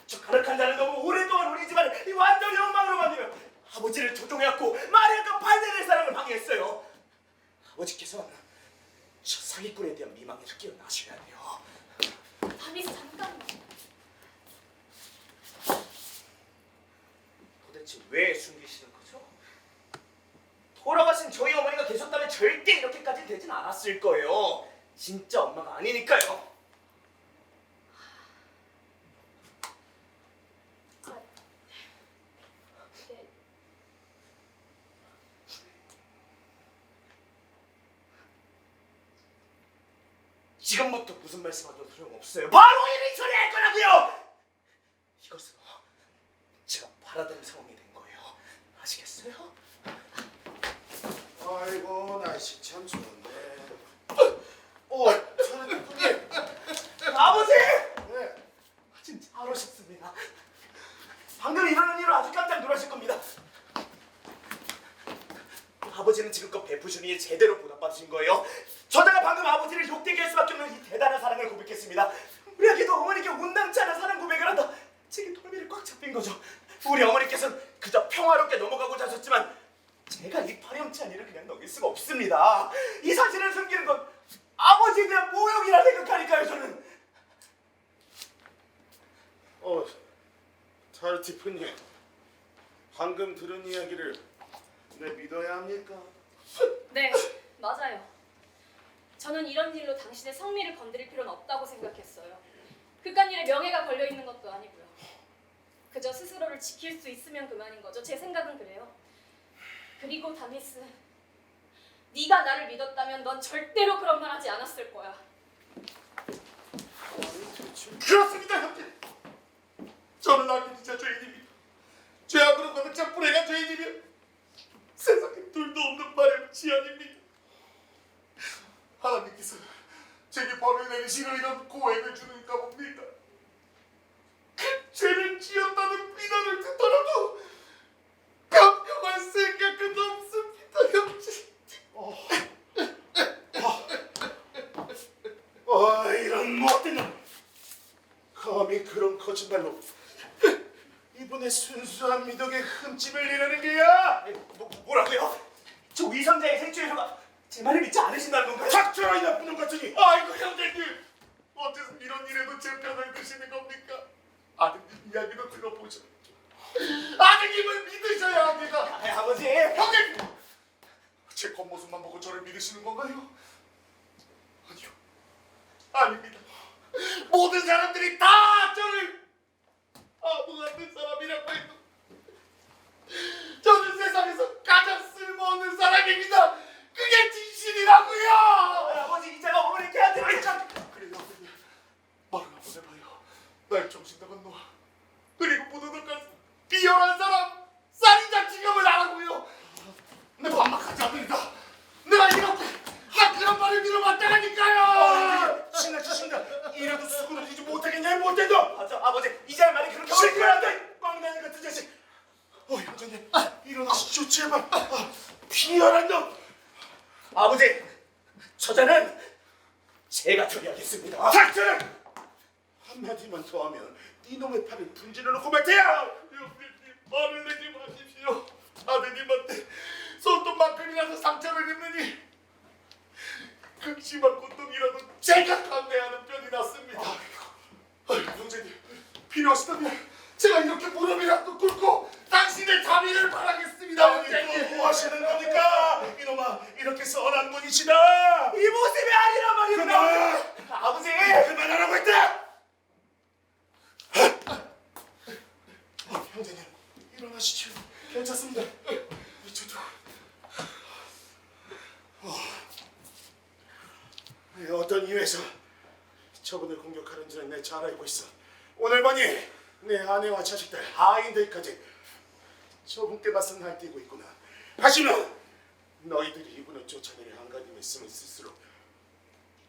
저 가락한 자는 너무 오랫동안 우리 집안을 이 완전히 엉망으로 만들며 아버지를 조종해왔고 마리아가 발대될 사랑을 방해했어요. 아버지께서는 저 사기꾼에 대한 미망에서 깨어나셔야 돼요. 카미스, 잠깐만. 도대체 왜 숨기시는 거죠? 돌아가신 저희 어머니가 계셨다면 절대 이렇게까지 되진 않았을 거예요. 진짜 엄마가 아니니까요. 네. 지금부터 무슨 말씀하셔도 소용없어요. 바로 이를 처리할 거라고요. 이것은 제가 바라던 상황이 된 거예요. 아시겠어요? 아이고 날씨 참 좋은데. 사장님, 아버지! 네. 진짜 잘 오셨습니다. 이러는 일로 아주 깜짝 놀라실 겁니다. 아버지는 지금껏 베푸신 일에 제대로 보답받으신 거예요. 저자가 방금 아버지를 욕되게 할 수밖에 없는 이 대단한 사랑을 고백했습니다. 우리 아기도 어머니께 온당치 않은 사랑 고백을 한다. 제게 돌미를 꽉 잡힌 거죠. 우리 어머니께서는 그저 평화롭게 넘어가고자 하셨지만 제가 이 파렴치한 일을 그냥 넘길 수가 없습니다. 이 사실을 숨기는 건 아버지에 대한 모욕이라 생각하니까요. 저는. 탈티프님, 방금 들은 이야기를 내 믿어야 합니까? 네, 맞아요. 저는 이런 일로 당신의 성미를 건드릴 필요는 없다고 생각했어요. 그깟 일에 명예가 걸려 있는 것도 아니고요. 그저 스스로를 지킬 수 있으면 그만인 거죠. 제 생각은 그래요. 그리고 다미스, 네가 나를 믿었다면 넌 절대로 그런 말 하지 않았을 거야. 그렇습니다, 형님. 저는 아버지자 죄인입니다. 죄악으로 가득 찬 불행한 죄인이며 세상에 둘도 없는 바람치아닙니다. 하나님께서 제게 벌을 내리시고 이런 고액을 주는가 봅니다. 그 죄를 지었다는 비난을 듣더라도 변명할 생각은 없습니다, 형제. 이런 못된 놈. 감히 그런 거짓말로 이번에 순수한 미덕의 흠집을 내려는 게야. 뭐라고요? 저 위선자의 생취에서가 제 말을 믿지 않으신다는 건가요? 닥쳐라 이 나쁜 놈 같으니. 아이고 형제님, 어째서 이런 일에도 제 편을 드시는 겁니까? 아드님 이야기도 들어보셔. 아드님을 믿으셔야 합니다. 아버지. 형님, 제 겉모습만 보고 저를 믿으시는 건가요? 아니요, 아닙니다. 모든 사람들이 다 저를 아무 같은 사람이라고 해도 저는 세상에서 가장 쓸모없는 사람입니다. 그게 진실이라고요. 아버지, 이제가 어머니께 한테 그래요, 말을 한번 해봐요. 날 정신 나간 놈, 그리고 무도덕한 비열한 사람, 살인자 지경을 알아고요. 내 반박하지 않는다. 내가 이렇게 그런 말을 들어봤다니까요. 신나. 이래도 수그러지지 못하겠냐, 못해도. 맞아, 아버지. 이제 할 말이 그렇게 시끄러운데 꽝나니 같은 자식. 형제님, 일어나시죠 제발. 비열한 놈. 아버지, 저자는 제가 처리하겠습니다. 닥쳐라! 한마디만 더 하면 이놈의 팔을 분질러 놓고 말 테야. 형님, 말을 내지 마십시오. 아드님한테 손톱만큼이라도 상처를 입느니 극심한 고통이라도 제가 감내하는 편이 낫습니다. 아이고, 형제님, 필요하시다면 제가 이렇게 무릎이라도 꿇고 당신의 자비를 바라겠습니다. 형제님, 뭐 하시는 겁니까? 이놈아, 이렇게 선한 분이시다. 이 모습이 아니란 말이구나. 그만! 아버지. 그만하라고 했다! 형제님, 일어나시죠. 괜찮습니다. 저도. 어떤 이유에서 저분을 공격하는 줄은 내 잘 알고 있어. 오늘 보니 내 아내와 자식들, 하인들까지 저분께 맞서 날뛰고 있구나. 하지만 너희들이 이분을 쫓아내려 한가님을 쓰면 쓸수록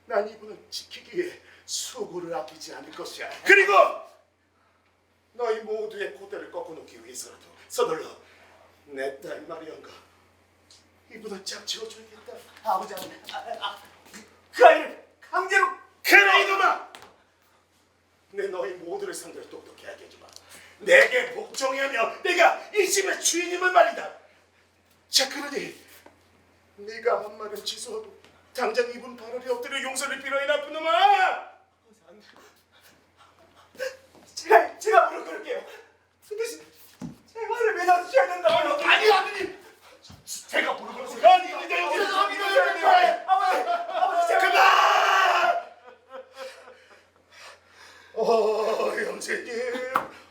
난 이분을 지키기 위해 수고를 아끼지 않을 것이야. 그리고 너희 모두의 고대를 꺾어놓기 위해서라도 서둘러 내 딸 마리안과 이분을 짝지어줘야겠다. 아버지, 그 아이를 강제로. 그래 이놈아! 내 너희 모두를 상대로 똑똑하게 해주마. 내게 복종하며 내가 이 집의 주인임을 말이다. 자, 그러니 네가 한 말은 취소하고 당장 이분 발을에 엎드려 용서를 빌어, 이 나쁜 놈아! 제가 무릎 꿇을게요. 그 대신 제 말을 믿어주셔야 된다고요. 아니, 아드님! 제가 무릎 꿇었어요. 아니, 이제 여기서 믿어야 될 거야. 아버지, 제가. 그만! 형제님.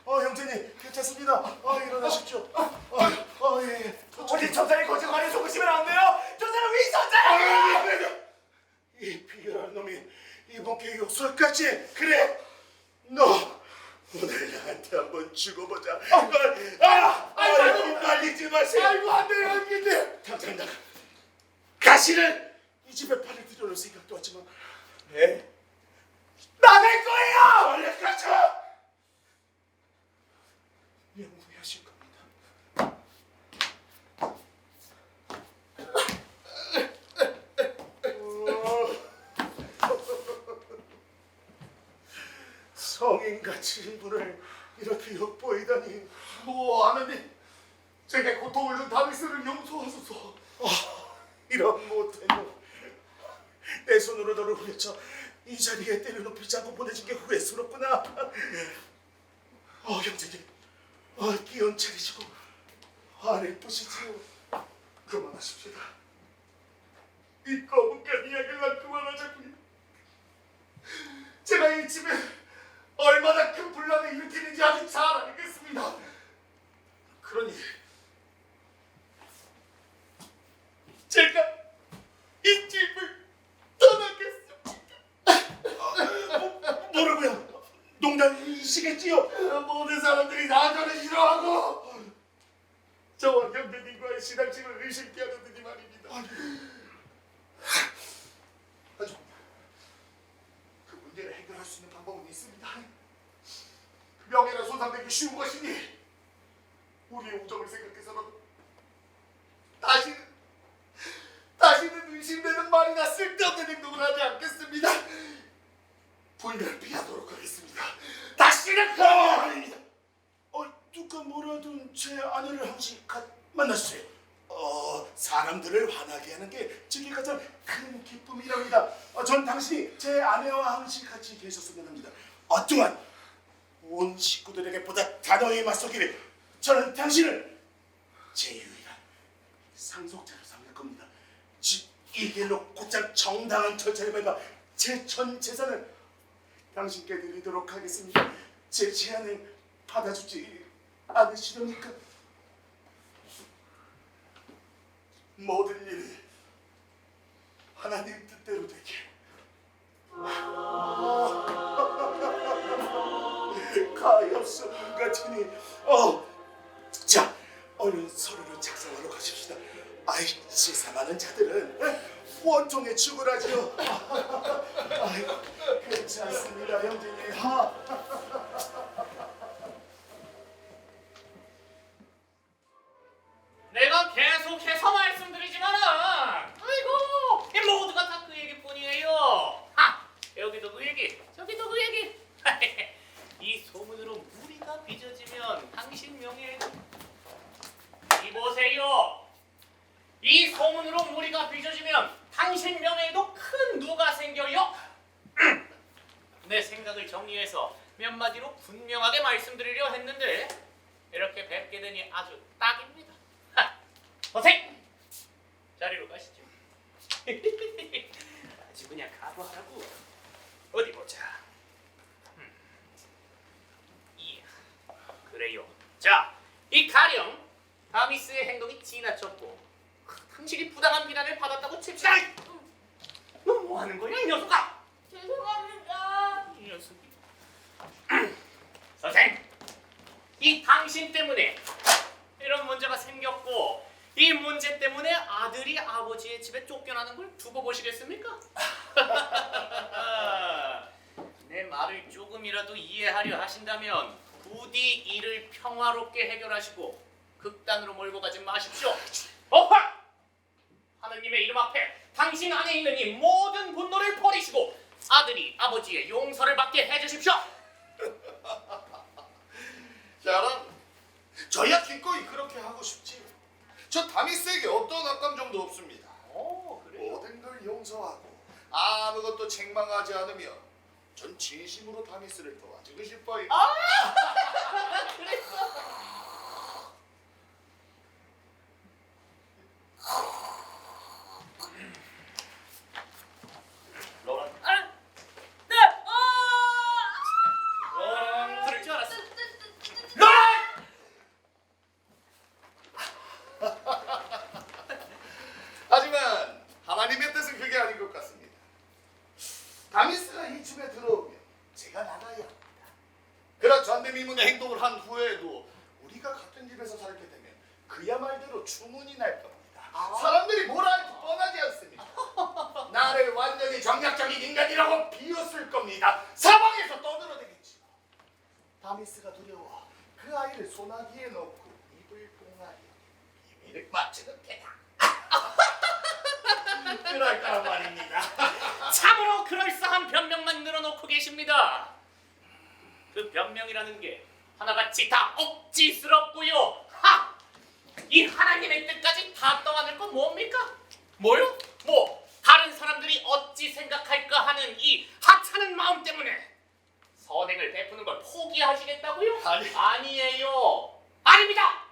형제님, 괜찮습니다. 일어나십시오. 예. 아버지, 저자의 거짓말에 속으시면 안 돼요. 저자는 위선자예요. 이 비열한 놈이 이분께 욕설까지. 그래, 너 오늘 나한테 한번 죽어보자. 아이고, 말리지 마세요. 아이고, 안 돼요, 형님. 당장 나가. 가시는 이 집에 팔을 들여놓을 생각도 하지만 네? 나갈 거예요. 원래 가자. 명후하신 성인같이 인분을 이렇게 엿보이다니. 하나님, 제게 고통을 준 다윗을 용서하소서. 이런 못된 놈, 내 손으로 너를 후려쳐 이 자리에 때려눕히지 않고 보내준 게 후회스럽구나. 형제님, 기운 차리시고 화를 푸시지요. 그만하십시다. 이 거북한 이야기를 그만하자고요. 제가 이 집에 얼마나 큰 분란을 일으키는지 아주 잘 알겠습니다. 그러니 제가 이 집을 떠나겠습니다. 뭐라고요? 농담이시겠지요? 모든 사람들이 다 저를 싫어하고 저와 형제님과의 신앙심을 의심케 하는데 말입니다. 하지만 그 문제를 해결할 수 있는 방법은 있습니다. 명예나 손상되기 쉬운 것이니 우리의 우정을 생각해서는 다시는 의심되는 말이나 쓸데없는 행동을 하지 않겠습니다. 부인을 피하도록 하겠습니다. 다시는 그런 말입니다. 누가 뭐라든 제 아내를 항시 만나주세요. 사람들을 화나게 하는 게 제게 가장 큰 기쁨이랍니다. 전 당신이 제 아내와 항시 같이 계셨으면 합니다. 또한 온 식구들에게 보다 단호히 맞서기를 저는 당신을 제 유일한 상속자로 삼을 겁니다. 이 길로 곧장 정당한 절차를 밟아 제 전 재산을 당신께 드리도록 하겠습니다. 제 제안을 받아주지 않으시렵니까? 모든 일이 하나님 뜻대로 되게. 가엾은 같으니 자, 얼른 서류를 작성하러 가십시다. 시사많은 자들은 원통에 죽으라지요. 괜찮습니다, 형제님. 내가 계속해서 말씀드리지만은 아이고 이 모두가 다 그 얘기뿐이에요. 여기도 그 얘기, 저기도 그 얘기. 이 소문으로 무리가 빚어지면 당신 명예에도 이보세요. 이 소문으로 무리가 빚어지면 당신 명예에도 큰 누가 생겨요. 내 생각을 정리해서 몇 마디로 분명하게 말씀드리려 했는데 이렇게 뵙게 되니 아주 딱입니다. 선생! 자리로 가시죠. 아주 그냥 각오하라고. 어디 보자. 이야, 그래요. 자, 이 가령 다미스의 행동이 지나쳤고 당신이 부당한 비난을 받았다고 칩시다. 너 뭐 하는 거야, 이 녀석아? 죄송합니다. 이 녀석이. 선생, 이 당신 때문에 이런 문제가 생겼고 이 문제 때문에 아들이 아버지의 집에 쫓겨나는 걸 두고 보시겠습니까? 내 말을 조금이라도 이해하려 하신다면 부디 이를 평화롭게 해결하시고 극단으로 몰고 가지 마십시오. 어화! 하느님의 이름 앞에 당신 안에 있는 이 모든 분노를 버리시고 아들이 아버지의 용서를 받게 해주십시오. 자랑, 저야 기꺼이 그렇게 하고 싶지요. 저 다미스에게 어떤 악감정도 없습니다. 그래요? 모든 걸 용서하고 아무것도 책망하지 않으며 전 진심으로 다미스를 도와주고 싶어요. 로란, 네. 그럴 줄 알았어. 하지만 하나님의 뜻은 그게 아닌 것 같습니다. 다미스가 이 집에 들어오면 제가 나가야 합니다. 그런 전대미문의 행동을 한 후에도 우리가 같은 집에서 살게 되면 그야 말대로 주문이 날 겁니다. 사람들이 뭐라 할지 뻔하지 않습니다. 나를 완전히 정략적인 인간이라고 비웃을 겁니다. 사방에서 떠들어대겠죠. 다미스가 두려워 그 아이를 소나기에 넣고 입을 봉하여 비밀을 맞추는 게다. 그럴 거란 말입니다. 참으로 그럴싸한 변명만 늘어놓고 계십니다. 그 변명이라는 게 하나같이 다 억지스럽고요. 하! 이 하나님의 뜻까지 다 떠안을 건 뭡니까? 뭐요? 뭐 다른 사람들이 어찌 생각할까 하는 이 하찮은 마음 때문에 선행을 베푸는 걸 포기하시겠다고요? 아니에요. 아닙니다.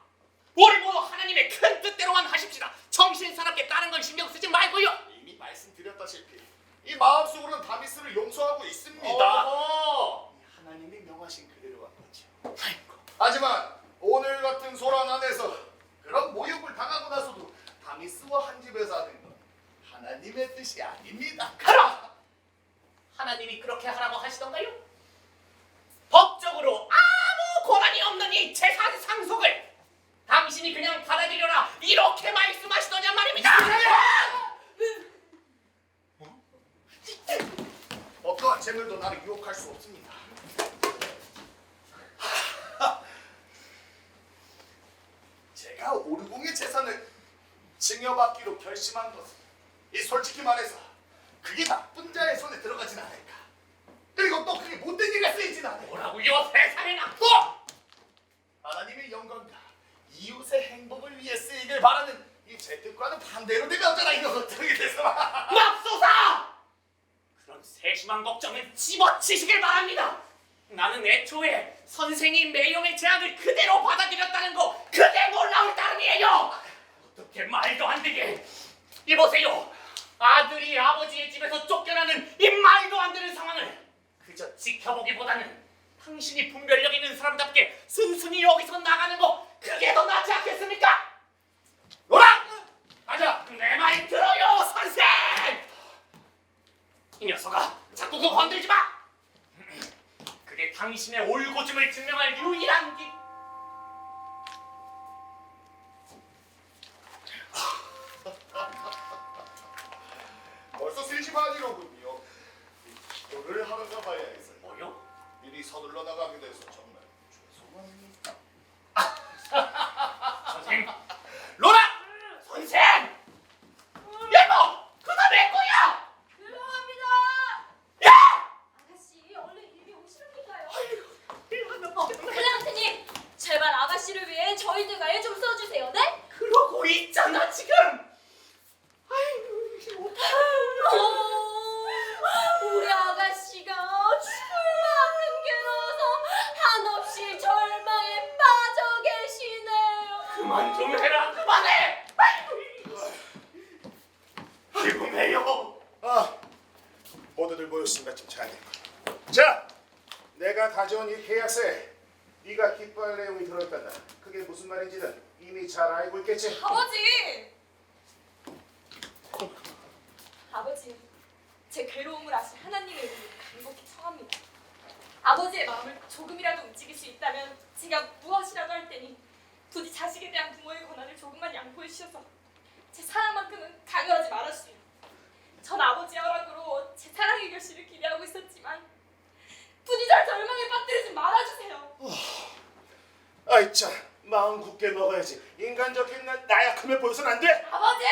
우리 모두 하나님의 큰 뜻대로만 하십시다. 정신사납게 다른 건 신경 쓰지 말고요. 이미 말씀드렸다시피 이 마음속으로는 다미스를 용서하고 있습니다. 어허. 하나님이 명하신 그대로 한 거죠. 아이고. 하지만 오늘 같은 소란 안에서 그런 모욕을 당하고 나서도 다미스와 한 집에서 하는 건 하나님의 뜻이 아닙니다. 가라! 하나님이 그렇게 하라고 하시던가요? 법적으로 아무 권한이 없는 이 재산 상속을 당신이 그냥 받아들여라 이렇게 말씀하시더냐 말입니다. 어떠한 재물도 나를 유혹할 수 없습니다. 제가 오르공의 재산을 증여받기로 결심한 것은 이 솔직히 말해서 그게 나쁜 자의 손에 들어가진 않을까. 그리고 또 그게 못된 일에 쓰이진 않을까. 뭐라고요? 세상에 납도! 하나님의 영광과 이웃의 행복을 위해 쓰이길 바라는 이 제 뜻과는 반대로 내가 어쩌나 이거 걱정이 돼서 맙소사! 그런 세심한 걱정은 집어치시길 바랍니다. 나는 애초에 선생이 매형의 제안을 그대로 받아들였다는 거 그게 놀라울 따름이에요. 어떻게 말도 안 되게. 이보세요. 아들이 아버지의 집에서 쫓겨나는 이 말도 안 되는 상황을 그저 지켜보기보다는 당신이 분별력 있는 사람답게 순순히 여기서 나가는 거 그게 더 낫지 않겠습니까? 노라! 가자! 내 말 들어요, 선생! 이 녀석아, 자꾸 그거 건들지 마! 그게 당신의 올고즘을 증명할 유일한 길. 벌써 3시 반이로군요. 기도를 하러 가봐야 해서요. 뭐요? 미리 서둘러 나가게 돼서 정말 죄송합니다. 선생! 로라! 선생! 얘뭐! 그거 내 거야! 죄송합니다. 야! 아가씨 얼른 일이 오시랍니까요? 클레멘트님 제발 아가씨를 위해 저희들과 애 좀 써주세요. 네? 그러고 있잖아 지금! 아이고 우리 아가씨가 죽을 만큼 괴로워서 한없이 절망에 빠져 계시네요. 그만 좀 해라 그만해! 아이고 매여! 모두들 모였으니까 좀 잘 됐고. 자, 내가 가져온 이 계약서에 네가 기뻐할 내용이 들어있단다. 그게 무슨 말인지는 이미 잘 알고 있겠지? 아버지, 제 괴로움을 아신 하나님의 이름으로 간곡히 청합니다. 아버지의 마음을 조금이라도 움직일 수 있다면 제가 무엇이라도 할 테니 부디 자식에 대한 부모의 권한을 조금만 양보해 주셔서 제 사랑만큼은 강요하지 말아주세요. 전 아버지의 허락으로 제 사랑의 결실을 기대하고 있었지만 부디 절 절망에 빠뜨리지 말아주세요. 아이 참, 마음 굳게 먹어야지. 인간적인 나약함을 보여서는 안 돼. 아버지!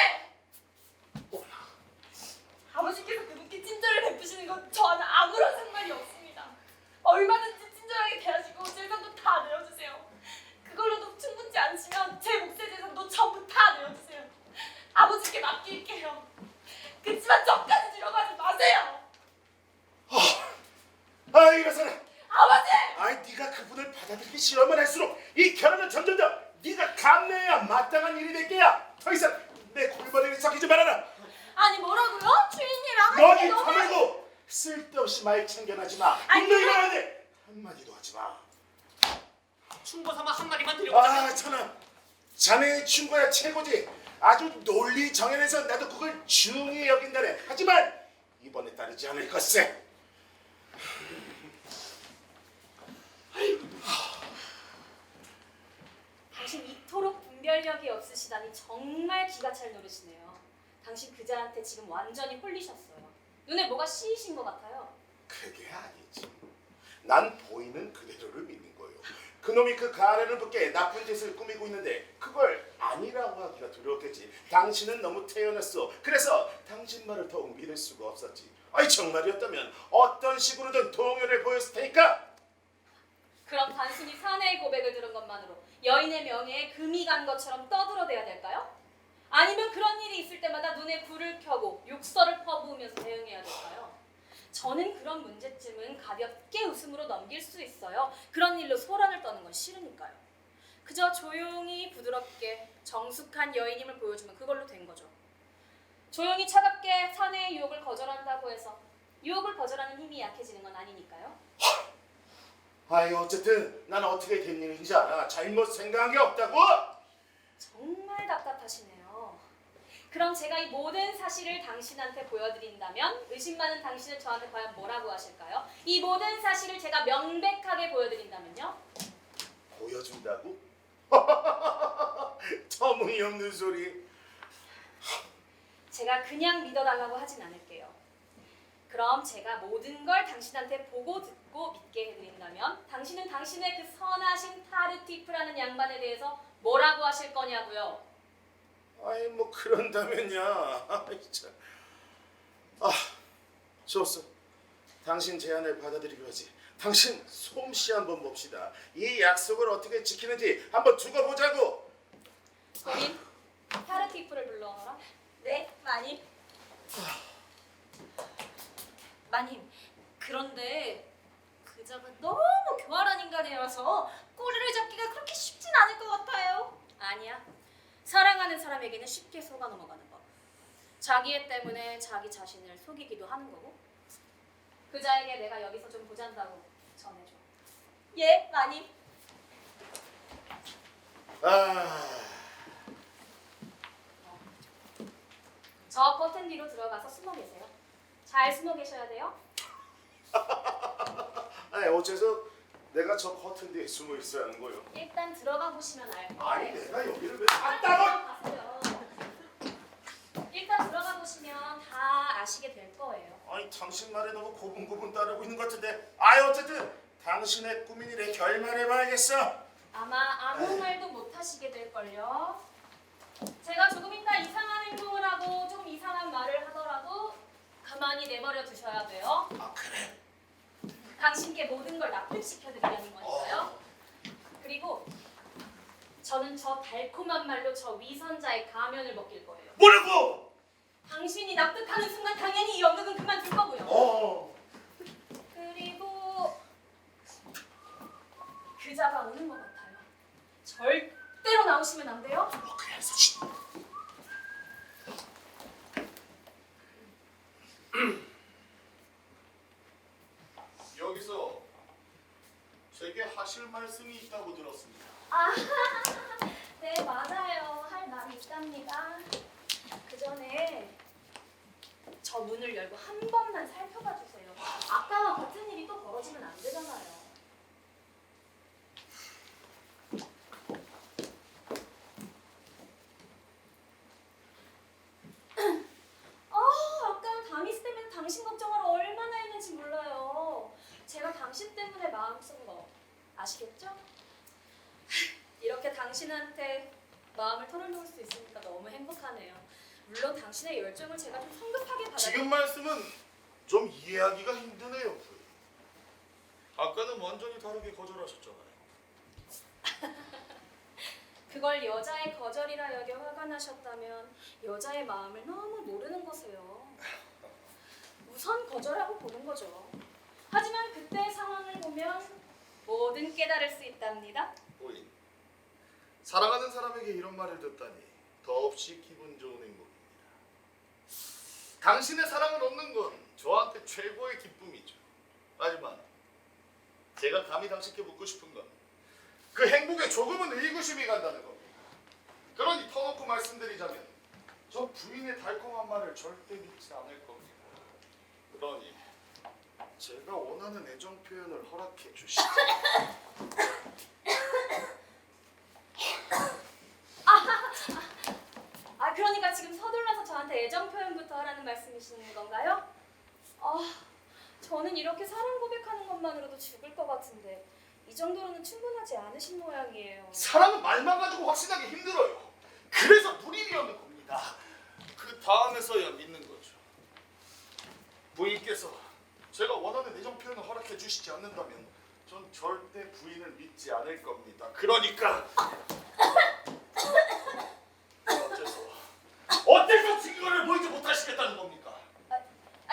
아버지께서 그분께 친절을 베푸시는 건 저와는 아무런 상관이 없습니다. 얼마든지 친절하게 대하시고 재산도 다 내어주세요. 그걸로도 충분치 않으시면 제 몫의 재산도 전부 다 내어주세요. 아버지께 맡길게요. 그치만 저까지 들어가지 마세요. 이래서는 아버지! 네가 그분을 받아들이기 싫어만 할수록 이 결혼은 점점 더 네가 감내해야 마땅한 일이 될 게야. 더 이상 내 골머리를 썩이지 말아라. 아니 뭐라고요? 주인님 아가씨 너희 너무 가만고 쓸데없이 말 참견하지 마. 아니, 분명히 말해야 돼. 한마디도 하지 마. 충고 삼아 한마디만 드려보자. 천아, 자네의 충고야 최고지. 아주 논리 정연해서 나도 그걸 중히 여긴다네. 하지만 이번에 따르지 않을 것세. 당신 이토록 분별력이 없으시다니 정말 기가 찰 노릇이네요. 당신 그자한테 지금 완전히 홀리셨어요. 눈에 뭐가 씌이신 것 같아요. 그게 아니지. 난 보이는 그대로를 믿는 거요. 그놈이 그 가래를 붙게 나쁜 짓을 꾸미고 있는데 그걸 아니라고 하기가 두렵겠지. 당신은 너무 태어났어. 그래서 당신 말을 더욱 믿을 수가 없었지. 정말이었다면 어떤 식으로든 동요를 보였을 테니까. 그럼 단순히 사내의 고백을 들은 것만으로 여인의 명예에 금이 간 것처럼 떠들어대야 될까요? 아니면 그런 일이 있을 때마다 눈에 불을 켜고 욕설을 퍼부으면서 대응해야 될까요? 저는 그런 문제점은 가볍게 웃음으로 넘길 수 있어요. 그런 일로 소란을 떠는 건 싫으니까요. 그저 조용히 부드럽게 정숙한 여인임을 보여주면 그걸로 된 거죠. 조용히 차갑게 사내의 유혹을 거절한다고 해서 유혹을 거절하는 힘이 약해지는 건 아니니까요. 아이 어쨌든 난 어떻게 된 일인지 알아. 잘못 생각한 게 없다고. 정말 답답하시네요. 그럼 제가 이 모든 사실을 당신한테 보여드린다면 의심 많은 당신은 저한테 과연 뭐라고 하실까요? 이 모든 사실을 제가 명백하게 보여드린다면요? 보여준다고? 터무니없는 소리. 제가 그냥 믿어달라고 하진 않을게요. 그럼 제가 모든 걸 당신한테 보고 듣고 믿게 해드린다면 당신은 당신의 그 선하신 타르티프라는 양반에 대해서 뭐라고 하실 거냐고요? 아이 뭐 그런다면야. 아이 참. 아 좋았어. 당신 제안을 받아들이기로 하지. 당신 솜씨 한번 봅시다. 이 약속을 어떻게 지키는지 한번 두고 보자고. 거긴 타르티프를 불러오너라. 네, 마님. 마님, 그런데 그자가 너무 교활한 인간이라서 꼬리를 잡기가 그렇게 쉽진 않을 것 같아요. 아니야. 사랑하는 사람에게는 쉽게 속아 넘어가는 법. 자기 애 때문에 자기 자신을 속이기도 하는 거고. 그자에게 내가 여기서 좀 보잔다고 전해줘. 예, 마님. 저 커튼 뒤로 들어가서 숨어 계세요. 잘 숨어 계셔야 돼요. 아니 어째서 내가 저 커튼 뒤에 숨어 있어야 하는 거요? 일단 들어가 보시면 알 거예요. 아니 내가 여기를 왜 빨리 갔다고? 들어가세요. 일단 들어가 보시면 다 아시게 될 거예요. 아니 당신 말에 너무 고분고분 따르고 있는 것 같은데. 아이 어쨌든 당신의 꿈인 일에 결말해봐야겠어. 아마 아무 말도 못 하시게 될걸요. 제가 조금 이따 이상한 행동을 하고 조금 이상한 말을 하더라도 가만히 내버려 두셔야 돼요. 아 그래? 당신께 모든 걸 납득시켜드리려는 거니까요. 그리고 저는 저 달콤한 말로 저 위선자의 가면을 벗길 거예요. 뭐라고? 당신이 납득하는 순간 당연히 이 연극은 그만둘 거고요. 그리고 그자가 오는 것 같아요. 절대로 나오시면 안 돼요. 그래서 여기서 제게 하실 말씀이 있다고 들었습니다. 아, 네 맞아요. 할 말이 있답니다. 그 전에 저 문을 열고 한 번만 살펴봐 주세요. 아까와 같은 일이 또 벌어지면 안 되잖아요. 아까 다미스 때문에 당신 걱정을 얼마나 했는지 몰라요. 제가 당신 때문에 마음 쓴 거 아시겠죠? 이렇게 당신한테 마음을 털어놓을 수 있으니까 너무 행복하네요. 물론 당신의 열정을 제가 좀 성급하게 받아. 지금 말씀은 좀 이해하기가 힘드네요. 아까는 완전히 다르게 거절하셨잖아요. 그걸 여자의 거절이라 여겨 화가 나셨다면 여자의 마음을 너무 모르는 거세요. 우선 거절하고 보는 거죠. 하지만 그때 상황을 보면 뭐든 깨달을 수 있답니다. 오인, 사랑하는 사람에게 이런 말을 듣다니 더없이 기분 좋은 행복입니다. 당신의 사랑을 얻는 건 저한테 최고의 기쁨이죠. 하지만 제가 감히 당신께 묻고 싶은 건 그 행복에 조금은 의구심이 간다는 겁니다. 그러니 터놓고 말씀드리자면 저 부인의 달콤한 말을 절대 믿지 않을 겁니다. 그러니 제가 원하는 애정 표현을 허락해 주시죠. 그러니까 지금 서둘러서 저한테 애정 표현부터 하라는 말씀이신 건가요? 저는 이렇게 사랑 고백하는 것만으로도 죽을 것 같은데 이 정도로는 충분하지 않으신 모양이에요. 사랑은 말만 가지고 확신하기 힘들어요. 그래서 누리려는 겁니다. 그 다음에서야 믿는 거죠. 부인께서 제가 원하는 애정 표현을 허락해 주시지 않는다면 전 절대 절대 부인을 믿지 않을 겁니다. 그러니까 어째서 증거를 보이지 못하시겠다는 겁니까?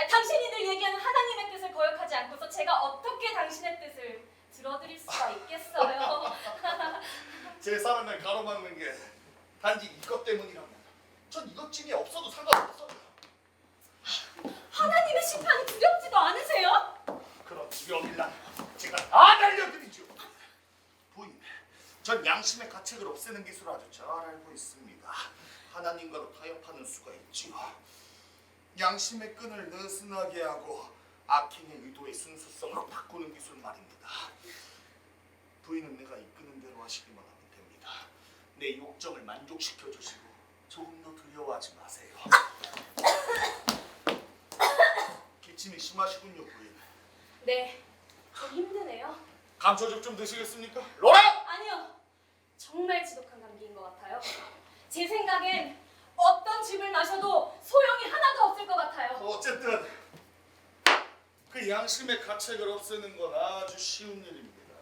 당신이들 얘기하는 하나님의 뜻을 거역하지 않고서 제가 어떻게 당신의 뜻을 들어드릴 수가 있겠어요? 제 사람을 가로막는 게 단지 이것 때문이라면 전 이것쯤이 없어도 상관없어요. 하나님의 심판이 두렵지도 않으세요? 그런 두려움을 제가 다 알려드리죠. 부인, 전 양심의 가책을 없애는 기술을 아주 잘 알고 있습니다. 하나님과도 타협하는 수가 있지요. 양심의 끈을 느슨하게 하고 악행의 의도의 순수성으로 바꾸는 기술 말입니다. 부인은 내가 이끄는 대로 하시기만 하면 됩니다. 내 욕정을 만족시켜 주시고 조금 더 두려워하지 마세요. 기침이 심하시군요, 부인. 네, 좀 힘드네요. 감초죽 좀 드시겠습니까? 로라! 아니요, 정말 지독한 감기인 것 같아요. 제 생각엔 어떤 즙을 마셔도 소용이 하나도 없을 것 같아요. 어쨌든 그 양심의 가책을 없애는 건 아주 쉬운 일입니다.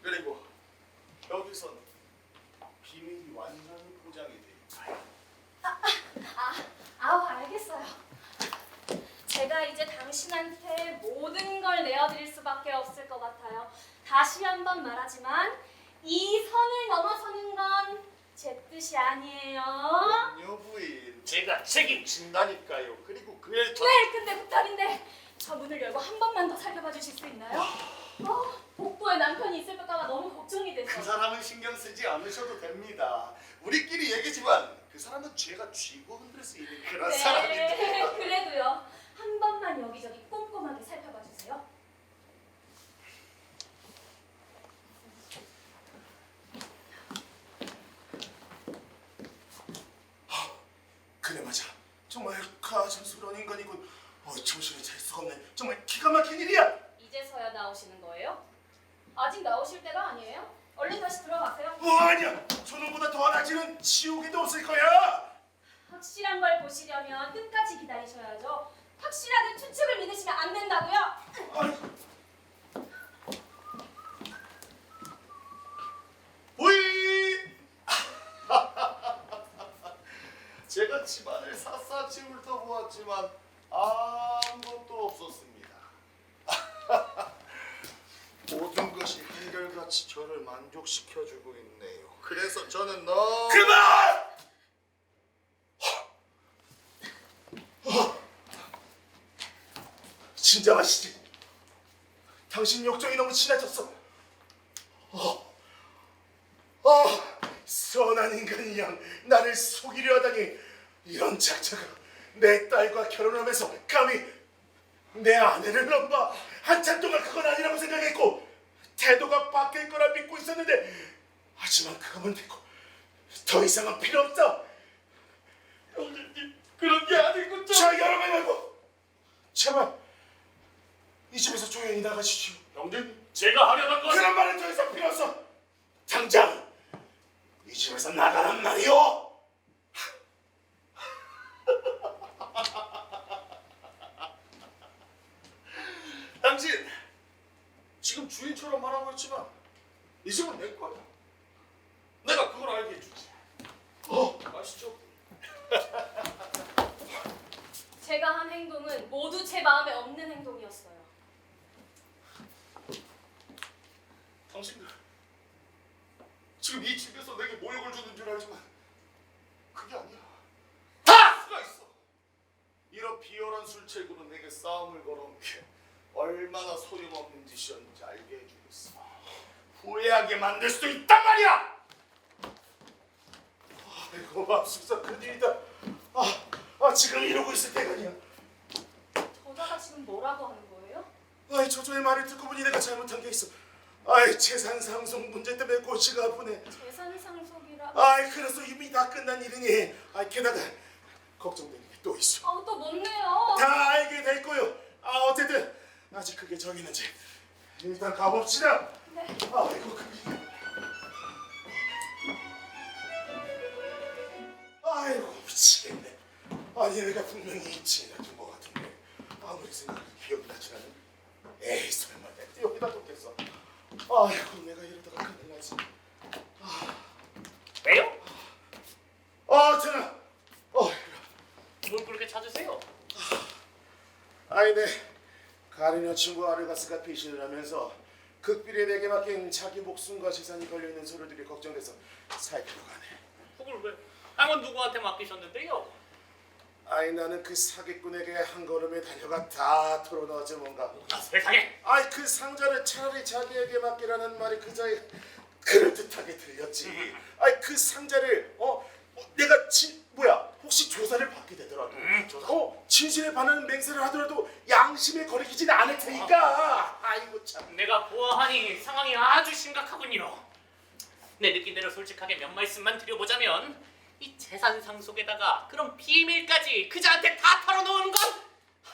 그리고 여기서는 비밀이 완전히 보장이 돼 있어요. 알겠어요. 제가 이제 당신한테 모든 걸 내어드릴 수밖에 없을 것 같아요. 다시 한번 말하지만 이 선을 넘어서는 건 제 뜻이 아니에요. 요 부인, 제가 책임진다니까요. 그리고 그의 네, 근데 부탁인데 저 문을 열고 한 번만 더 살펴봐 주실 수 있나요? 복도에 남편이 있을까봐 너무 걱정이 돼서. 그 사람은 신경 쓰지 않으셔도 됩니다. 우리끼리 얘기지만 그 사람은 죄가 쥐고 흔들 수 있는 그런 사람입니다. 그래도요. 한 번만 여기저기 꼼꼼하게 살펴봐 주세요. 그래 맞아. 정말 가증스러운 인간이군. 정신이 잘 수가 없네. 정말 기가 막힌 일이야. 이제서야 나오시는 거예요? 아직 나오실 때가 아니에요? 얼른 다시 들어가세요. 아니야. 저놈보다 더한 아지는 지옥에도 없을 거야. 확실한 걸 보시려면 끝까지 기다리셔야죠. 확실하게 추측을 믿으시면 안 된다고요. 부인! 제가 집안을 샅샅이 훑어보았지만 아무것도 없었습니다. 모든 것이 한결같이 저를 만족시켜주고 있네요. 그래서 저는 너무... 그만! 진정하시지. 당신 욕정이 너무 심해졌어. 선한 인간이 양 나를 속이려 하다니. 이런 작자가 내 딸과 결혼하면서 감히 내 아내를 넘봐. 한참 동안 그건 아니라고 생각했고 태도가 바뀔 거라 믿고 있었는데, 하지만 그거면 됐고 더 이상은 필요 없어. 형제님, 그런 게 아니고 저 여러분 말고 제발 이 집에서 조용히 나가시죠. 형님, 제가 하려던 건 그런 말은 더 이상 필요 없어. 당장 이 집에서 나가란 말이오. 당신 지금 주인처럼 말하고 있지만 이 집은 내 거야. 내가 그걸 알게 해주지. 아시죠? 제가 한 행동은 모두 제 마음에 없는 행동이었어요. 당신들 지금 이 집에서 내게 모욕을 주는 줄 알지만 그게 아니야. 다 수가 있어. 이런 비열한 술책으로 내게 싸움을 걸어온 게 얼마나 소용없는 짓이었는지 알게 해주겠어. 후회하게 만들 수도 있단 말이야. 아이고 맙소사, 큰일이다. 지금 이러고 있을 때가 아니야. 저자가 지금 뭐라고 하는 거예요? 저조의 말을 듣고 보니 내가 잘못한 게 있어. 재산 상속 문제 때문에 골치가 아프네. 재산 상속이라. 그래서 이미 다 끝난 일이니. 게다가 걱정되는 게 또 있어. 또 뭔데요? 다 알게 될 거요. 어쨌든 아직 그게 정했는지 일단 가봅시다. 네. 아이고 아이고 미치겠네. 내가 분명히 이치에다 둔 것 같은데 아무리 생각해도 기억이 나지 않는. 설마 내가 여기다 뒀겠어. 아이고 내가 이러다가 큰일 나지. 왜요? 전하. 뭘 그렇게 찾으세요? 아이네 가리녀 친구 아르가스가 피신을 하면서 극비리에 내게 맡긴 자기 목숨과 재산이 걸려있는 소리들이 걱정돼서 살피러 가네. 그걸 왜? 아건 누구한테 맡기셨는데요? 아이 나는 그 사기꾼에게 한 걸음에 달려가 다 털어넣었지 뭔가. 세상에! 아이 그 상자를 차라리 자기에게 맡기라는 말이 그자에 그럴듯하게 들렸지. 아이 그 상자를 내가 혹시 조사를 받게 되더라도 조사? 진실에 반하는 맹세를 하더라도 양심에 거리기진 않을 테니까. 아이고 참. 내가 보아하니 상황이 아주 심각하군요. 내 느낀대로 솔직하게 몇 말씀만 드려보자면 이 재산 상속에다가 그런 비밀까지 그자한테 다 털어놓은 건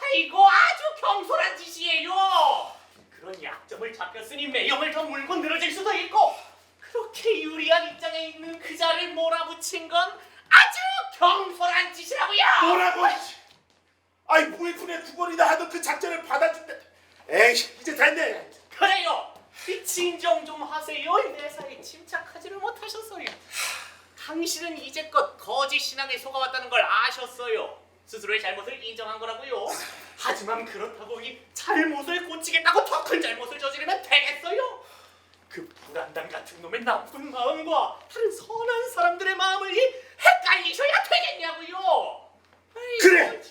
아이고 아주 경솔한 짓이에요. 그런 약점을 잡혔으니 매형을 더 물고 늘어질 수도 있고 그렇게 유리한 입장에 있는 그자를 몰아붙인 건 아주 경솔한 짓이라고요. 뭐라고? 아이 무일푼에 9권이나 하던 그 작전을 받아준다. 에이 이제 됐네. 그래요. 이 진정 좀 하세요. 이 매사에 침착하지를 못하셨어요. 당신은 이제껏 거짓 신앙에 속아왔다는 걸 아셨어요. 스스로의 잘못을 인정한 거라고요. 하지만 그렇다고 이 잘못을 고치겠다고 더 큰 잘못을 저지르면 되겠어요? 그 불안당 같은 놈의 나쁜 마음과 다른 선한 사람들의 마음을 헷갈리셔야 되겠냐고요. 그래.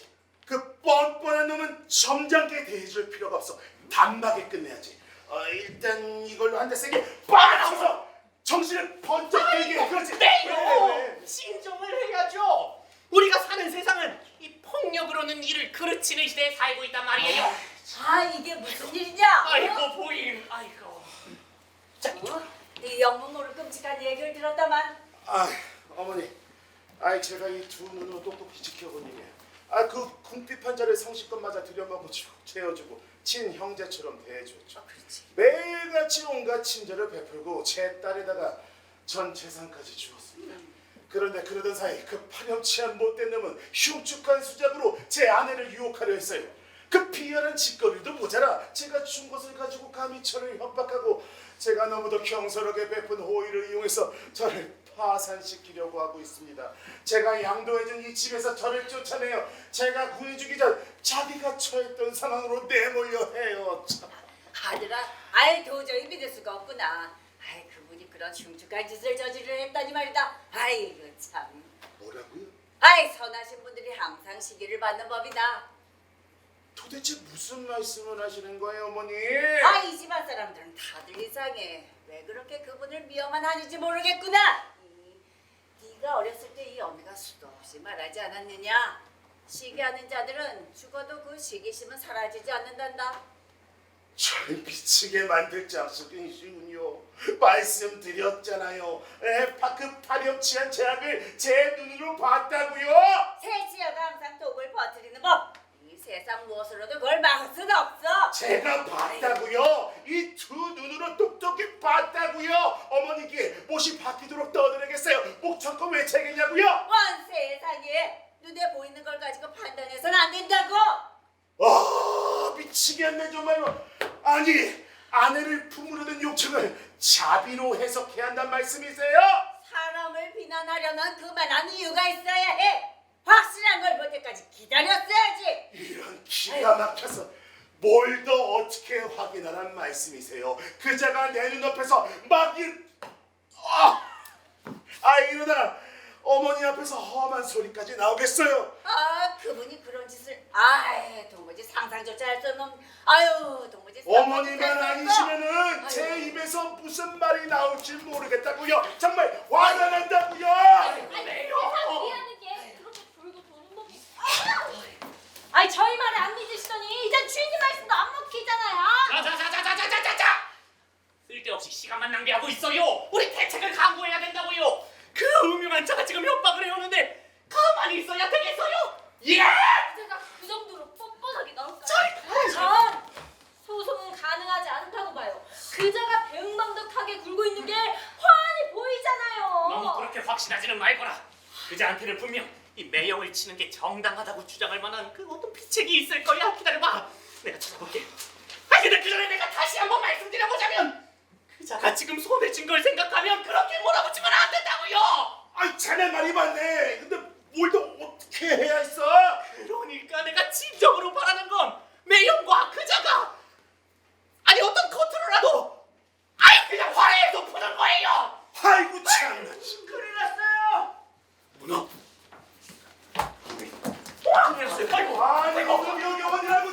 그 뻔뻔한 놈은 점잖게 대해줄 필요가 없어. 단박에 끝내야지. 일단 이걸로 한 대 세게 빠져서 정신을 번쩍 들게. 그렇지. 네요. 진정을 해야죠. 우리가 사는 세상은 이 폭력으로는 일을 그르치는 시대에 살고 있단 말이에요. 이게 무슨 일이냐? 아이고 부인, 아이고. 이 영문 모를 끔찍한 얘기를 들었다만 어머니. 제가 이 두 눈으로 똑똑히 지켜본 일이에요. 그 궁핍 환자를 성실껏 맞아 들여먹고 채워주고 친형제처럼 대해줬죠. 매일같이 온갖 친절을 베풀고 제 딸에다가 전 재산까지 주었습니다. 그런데 그러던 사이 그 파렴치한 못된 놈은 흉측한 수작으로 제 아내를 유혹하려 했어요. 그 비열한 짓거리도 모자라 제가 준 것을 가지고 감히 저를 협박하고 제가 너무도 경솔하게 베푼 호의를 이용해서 저를 파산시키려고 하고 있습니다. 제가 양도해준 이 집에서 저를 쫓아내요. 제가 구해주기 전 자기가 처했던 상황으로 내몰려 해요. 참. 아들아, 도저히 믿을 수가 없구나. 그분이 그런 흉측한 짓을 저지르려 했다니 말이다. 아이고 참. 뭐라고요? 선하신 분들이 항상 시기를 받는 법이다. 도대체 무슨 말씀을 하시는 거예요, 어머니? 이 집안 사람들은 다들 이상해. 왜 그렇게 그분을 미워만 하는지 모르겠구나. 네가 어렸을 때 이 어미가 수도 없이 말하지 않았느냐? 시기하는 자들은 죽어도 그 시기심은 사라지지 않는단다. 절 미치게 만들 장수이시군요. 말씀드렸잖아요. 그 파렴치한 제약을 제 눈으로 봤다고요. 세치여가 항상 독을 퍼뜨리는 법. 이 세상 무엇으로도 그걸 막을 수는 없어. 제가 봤다고요. 이 두 눈으로 똑똑히 봤다고요. 어머니께 못이 바뀌도록 떠들겠어요. 목 참고 외치겠냐고요. 원 세상에 눈에 보이는 걸 가지고 판단해서는 안 된다고. 미치겠네 정말로. 아니 아내를 품으려는 욕심을 자비로 해석해야 한단 말씀이세요? 사람을 비난하려면 그만한 이유가 있어야 해. 확실한 걸 볼 때까지 기다렸어야지. 이런 기가 막혀서 뭘 더 어떻게 확인하란 말씀이세요? 그자가 내 눈앞에서 막 이러다가 어머니 앞에서 험한 소리까지 나오겠어요. 그분이 그런 짓을 도무지 상상조차 할 수 없는 도무지 어머니만 아니시면은 제 입에서 무슨 말이 나올지 모르겠다고요. 정말 화가 난다고요. 미안한 게 그렇게 돌고 도는 법이. 저희 말을 안 믿으시더니 이젠 주인님 말씀도 안 먹히잖아요. 자자자자자자자자! 쓸데없이 시간만 낭비하고 있어요. 우리 대책을 강구해야 된다고요. 그 음흉한 자가 지금 협박을 해오는데 가만히 있어야 되겠어요? 예! 제가 그 정도로 뻣뻣하게 나올까요? 전 소송은 가능하지 않다고 봐요. 그자가 배응망덕하게 굴고 있는 게 환히 보이잖아요. 너무 그렇게 확신하지는 말거라. 그자한테는 분명 이 매형을 치는 게 정당하다고 주장할 만한 그 어떤 비책이 있을 거야. 기다려봐. 내가 찾아볼게. 근데 그 전에 내가 다시 한번 말씀드려보자면 그자가 지금 손에 쥔 걸 생각하면 그렇게 몰아붙이면 안 된다고요. 아이 자네 말이 맞네. 근데 뭘 더 어떻게 해야 했어? 그러니까 내가 진정으로 바라는 건 매형과 그자가 아니 어떤 겉으로라도 아이 그냥 화해해서 푸는 거예요. 아이고 참나. 큰일 났어요. 문어. 아이고, 아니 여기 어디라고?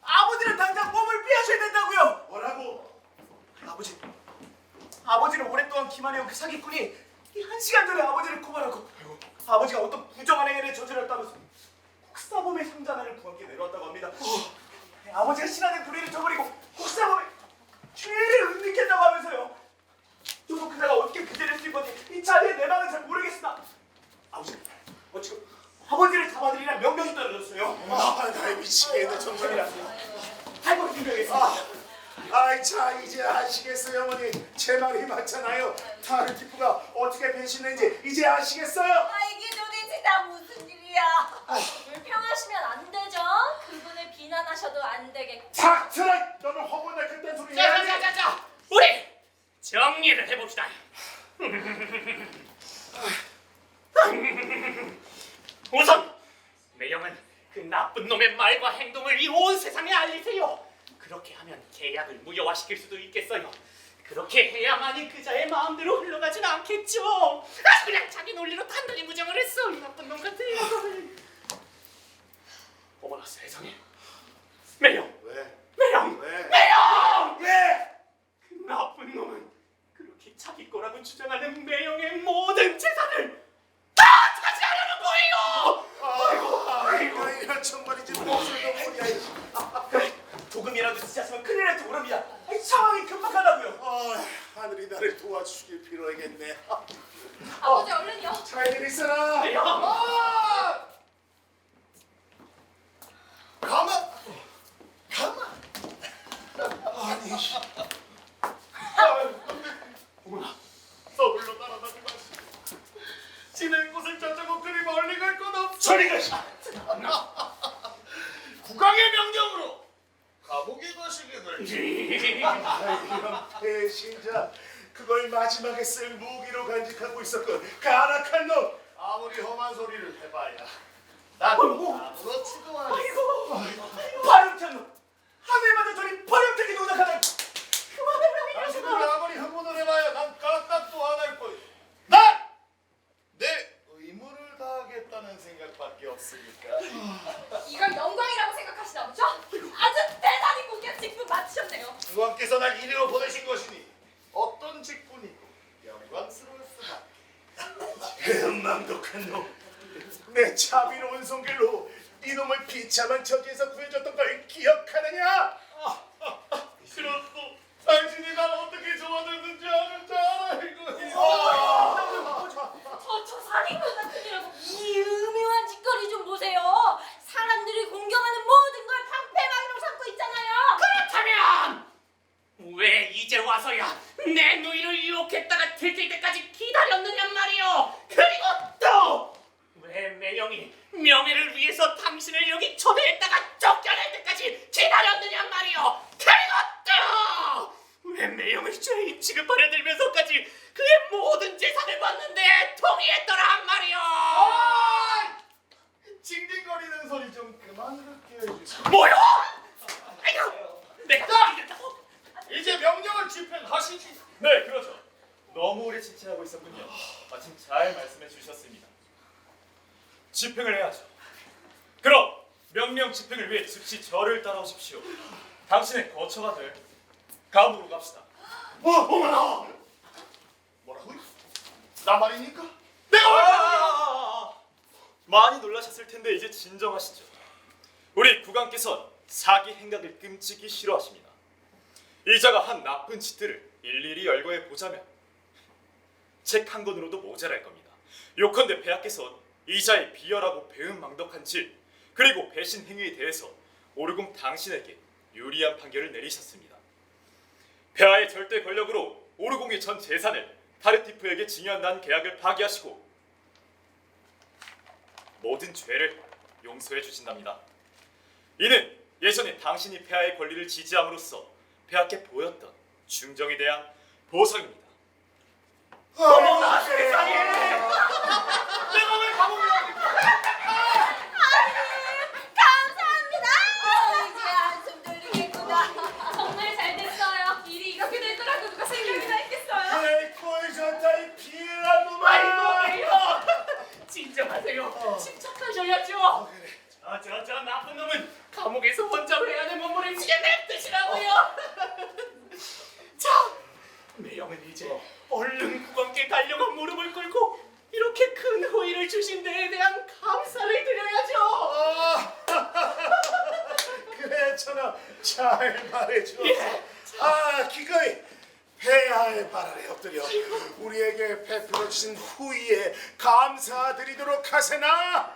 아버지는 당장 몸을 피하셔야 된다고요. 뭐라고? 아버지는 오랫동안 김한혜영 그 사기꾼이 이 1시간 전에 아버지를 고발하고 아버지가 어떤 부정한 행위를 저질렀다면서 국사범의 상자단을 구하게 내려왔다고 합니다. 아버지가 신하된 불의를 저버리고 국사범의 죄를 은닉했다고 하면서요. 저도 그자가 어떻게 그 죄를 쓴 건지 이 자리에 내방은 잘 모르겠으나 아버지, 지금 아버지를 잡아들이라 명령이 떨어졌어요. 나 미치겠네 정말이라. 할머니 분명했습니다. 아이 자 이제 아시겠어요 어머니. 제 말이 맞잖아요. 타르티프가 어떻게 변신했는지 이제 아시겠어요? 아 이게 도대체 다 무슨 일이야? 불평하시면 안 되죠. 그분을 비난하셔도 안 되겠고. 닥쳐라! 너는 허구나 그딴 소리 해야지. 자자자자자 우리 정리를 해봅시다. 우선 매형은 그 나쁜 놈의 말과 행동을 이 온 세상에 알리세요. 그렇게 하면 계약을 무효화시킬 수도 있겠어요. 그렇게 해야만이 그자의 마음대로 흘러가진 않겠죠. 그냥 자기 논리로 단단히 무정을 했어. 이 나쁜 놈 같아요. 어머나 세상에. 매형. 왜? 매형. 왜? 매형. 왜? 그 나쁜 놈은 그렇게 자기 거라고 주장하는 매형의 모든 재산을 다 차지하려는 거예요. 아이고 이런 정말이지 무엇을 너무야. 조금이라도 지체하시면 큰일 날지 모릅니다. 상황이 급박하다고요. 하늘이 나를 도와주길 빌어야겠네. 아버지 얼른요. 잘들 있어라. 매형. 가만. 아니. 어머나 서울로 따라다니 마시고 지낼 곳을 찾자고 그리 멀리 갈 건 없어. 저리가. 국왕의 명령으로 감옥에 가시게 될. 이런 배신자. 그걸 마지막에 쓸 무기로 간직하고 있었건 가락한 놈. 아무리 험한 소리를 해봐야 난 아무로 취급하지. 발음찬 놈. 하늘마다 저리 발음되게 노닥하다. 당신들이 아무리 흥분을 해봐야 난 까딱도 안 할 거야. 난 내 의무를 다하겠다는 생각밖에 없으니까. 이걸 영광이라고 생각하시나 보죠? 아주 대단히 고귀한 직분 맡으셨네요. 국왕께서 날 이리로 보내신 것이니 어떤 직분이고 영광스러울 수밖에. 맘독한 놈. 내 자비로운 손길로 이놈을 비참한 처지에서 구해줬던 걸 기억하느냐? 그렇소. 당신이 날 어떻게 좋아졌는지 아는 줄 알고. 저 살인마가 큰이라고 이 음흉한 짓거리 좀 보세요. 사람들이 공경하는 모든 걸 방패막이라고 삼고 있잖아요. 그렇다면 왜 이제 와서야 내 누이를 유혹했다가 들킬 때까지 기다렸느냐 말이오. 그리고 또 왜 매형이 명예를 위해서 당신을 여기 초대했다가 쫓겨날 때까지 기다렸느냐 말이오. 그리고 또 왜 매형을 죄인 취급하려 들면서까지 그의 모든 재산을 받는데 동의했더란 말이오. 징징거리는 소리 좀 그만 듣게 해주세요. 뭐요? 아이고 내가 이겼다고? 이제 명령을 집행하시지. 네, 그렇죠. 너무 오래 지체하고 있었군요. 마침 잘 말씀해 주셨습니다. 집행을 해야죠. 그럼 명령 집행을 위해 즉시 저를 따라오십시오. 당신의 거처가 될 감옥으로 갑시다. 어머나. 뭐라고요? 나 말입니까? 내가 많이 놀라셨을 텐데 이제 진정하시죠. 우리 국왕께서 사기 행각을 끔찍이 싫어하십니다. 이자가 한 나쁜 짓들을 일일이 열거해 보자면 책 한 권으로도 모자랄 겁니다. 요컨대 폐하께서 이자의 비열하고 배은망덕한 짓 그리고 배신 행위에 대해서 오르공 당신에게 유리한 판결을 내리셨습니다. 폐하의 절대 권력으로 오르공의 전 재산을 타르티프에게 징여한다는 계약을 파기하시고 모든 죄를 용서해 주신답니다. 이는 예전에 당신이 폐하의 권리를 지지함으로써 폐하께 보였던 충정에 대한 보상입니다. 어머나 세상에. 내가 왜 감옥에 감사합니다. 이제 한숨 돌리겠구나. 정말 잘 됐어요. 일이 이렇게 될 거라고 누가 생각이나 했겠어요. 아이고 저따 이 비열한 놈아. 아이고 진정하세요. 침착하셔야죠. 저 나쁜 놈은 감옥에서 혼자 회한의 몸부림치게 냅두시라고요. 자, 매형은 이제 얼른 국왕께 달려가 무릎을 꿇고 이렇게 큰 호의를 주신 데에 대한 감사를 드려야죠. 그래 천하 잘 말해줘. 예. 기꺼이 폐하의 발 아래 엎드려 우리에게 베풀어 주신 후의에 감사드리도록 하세나.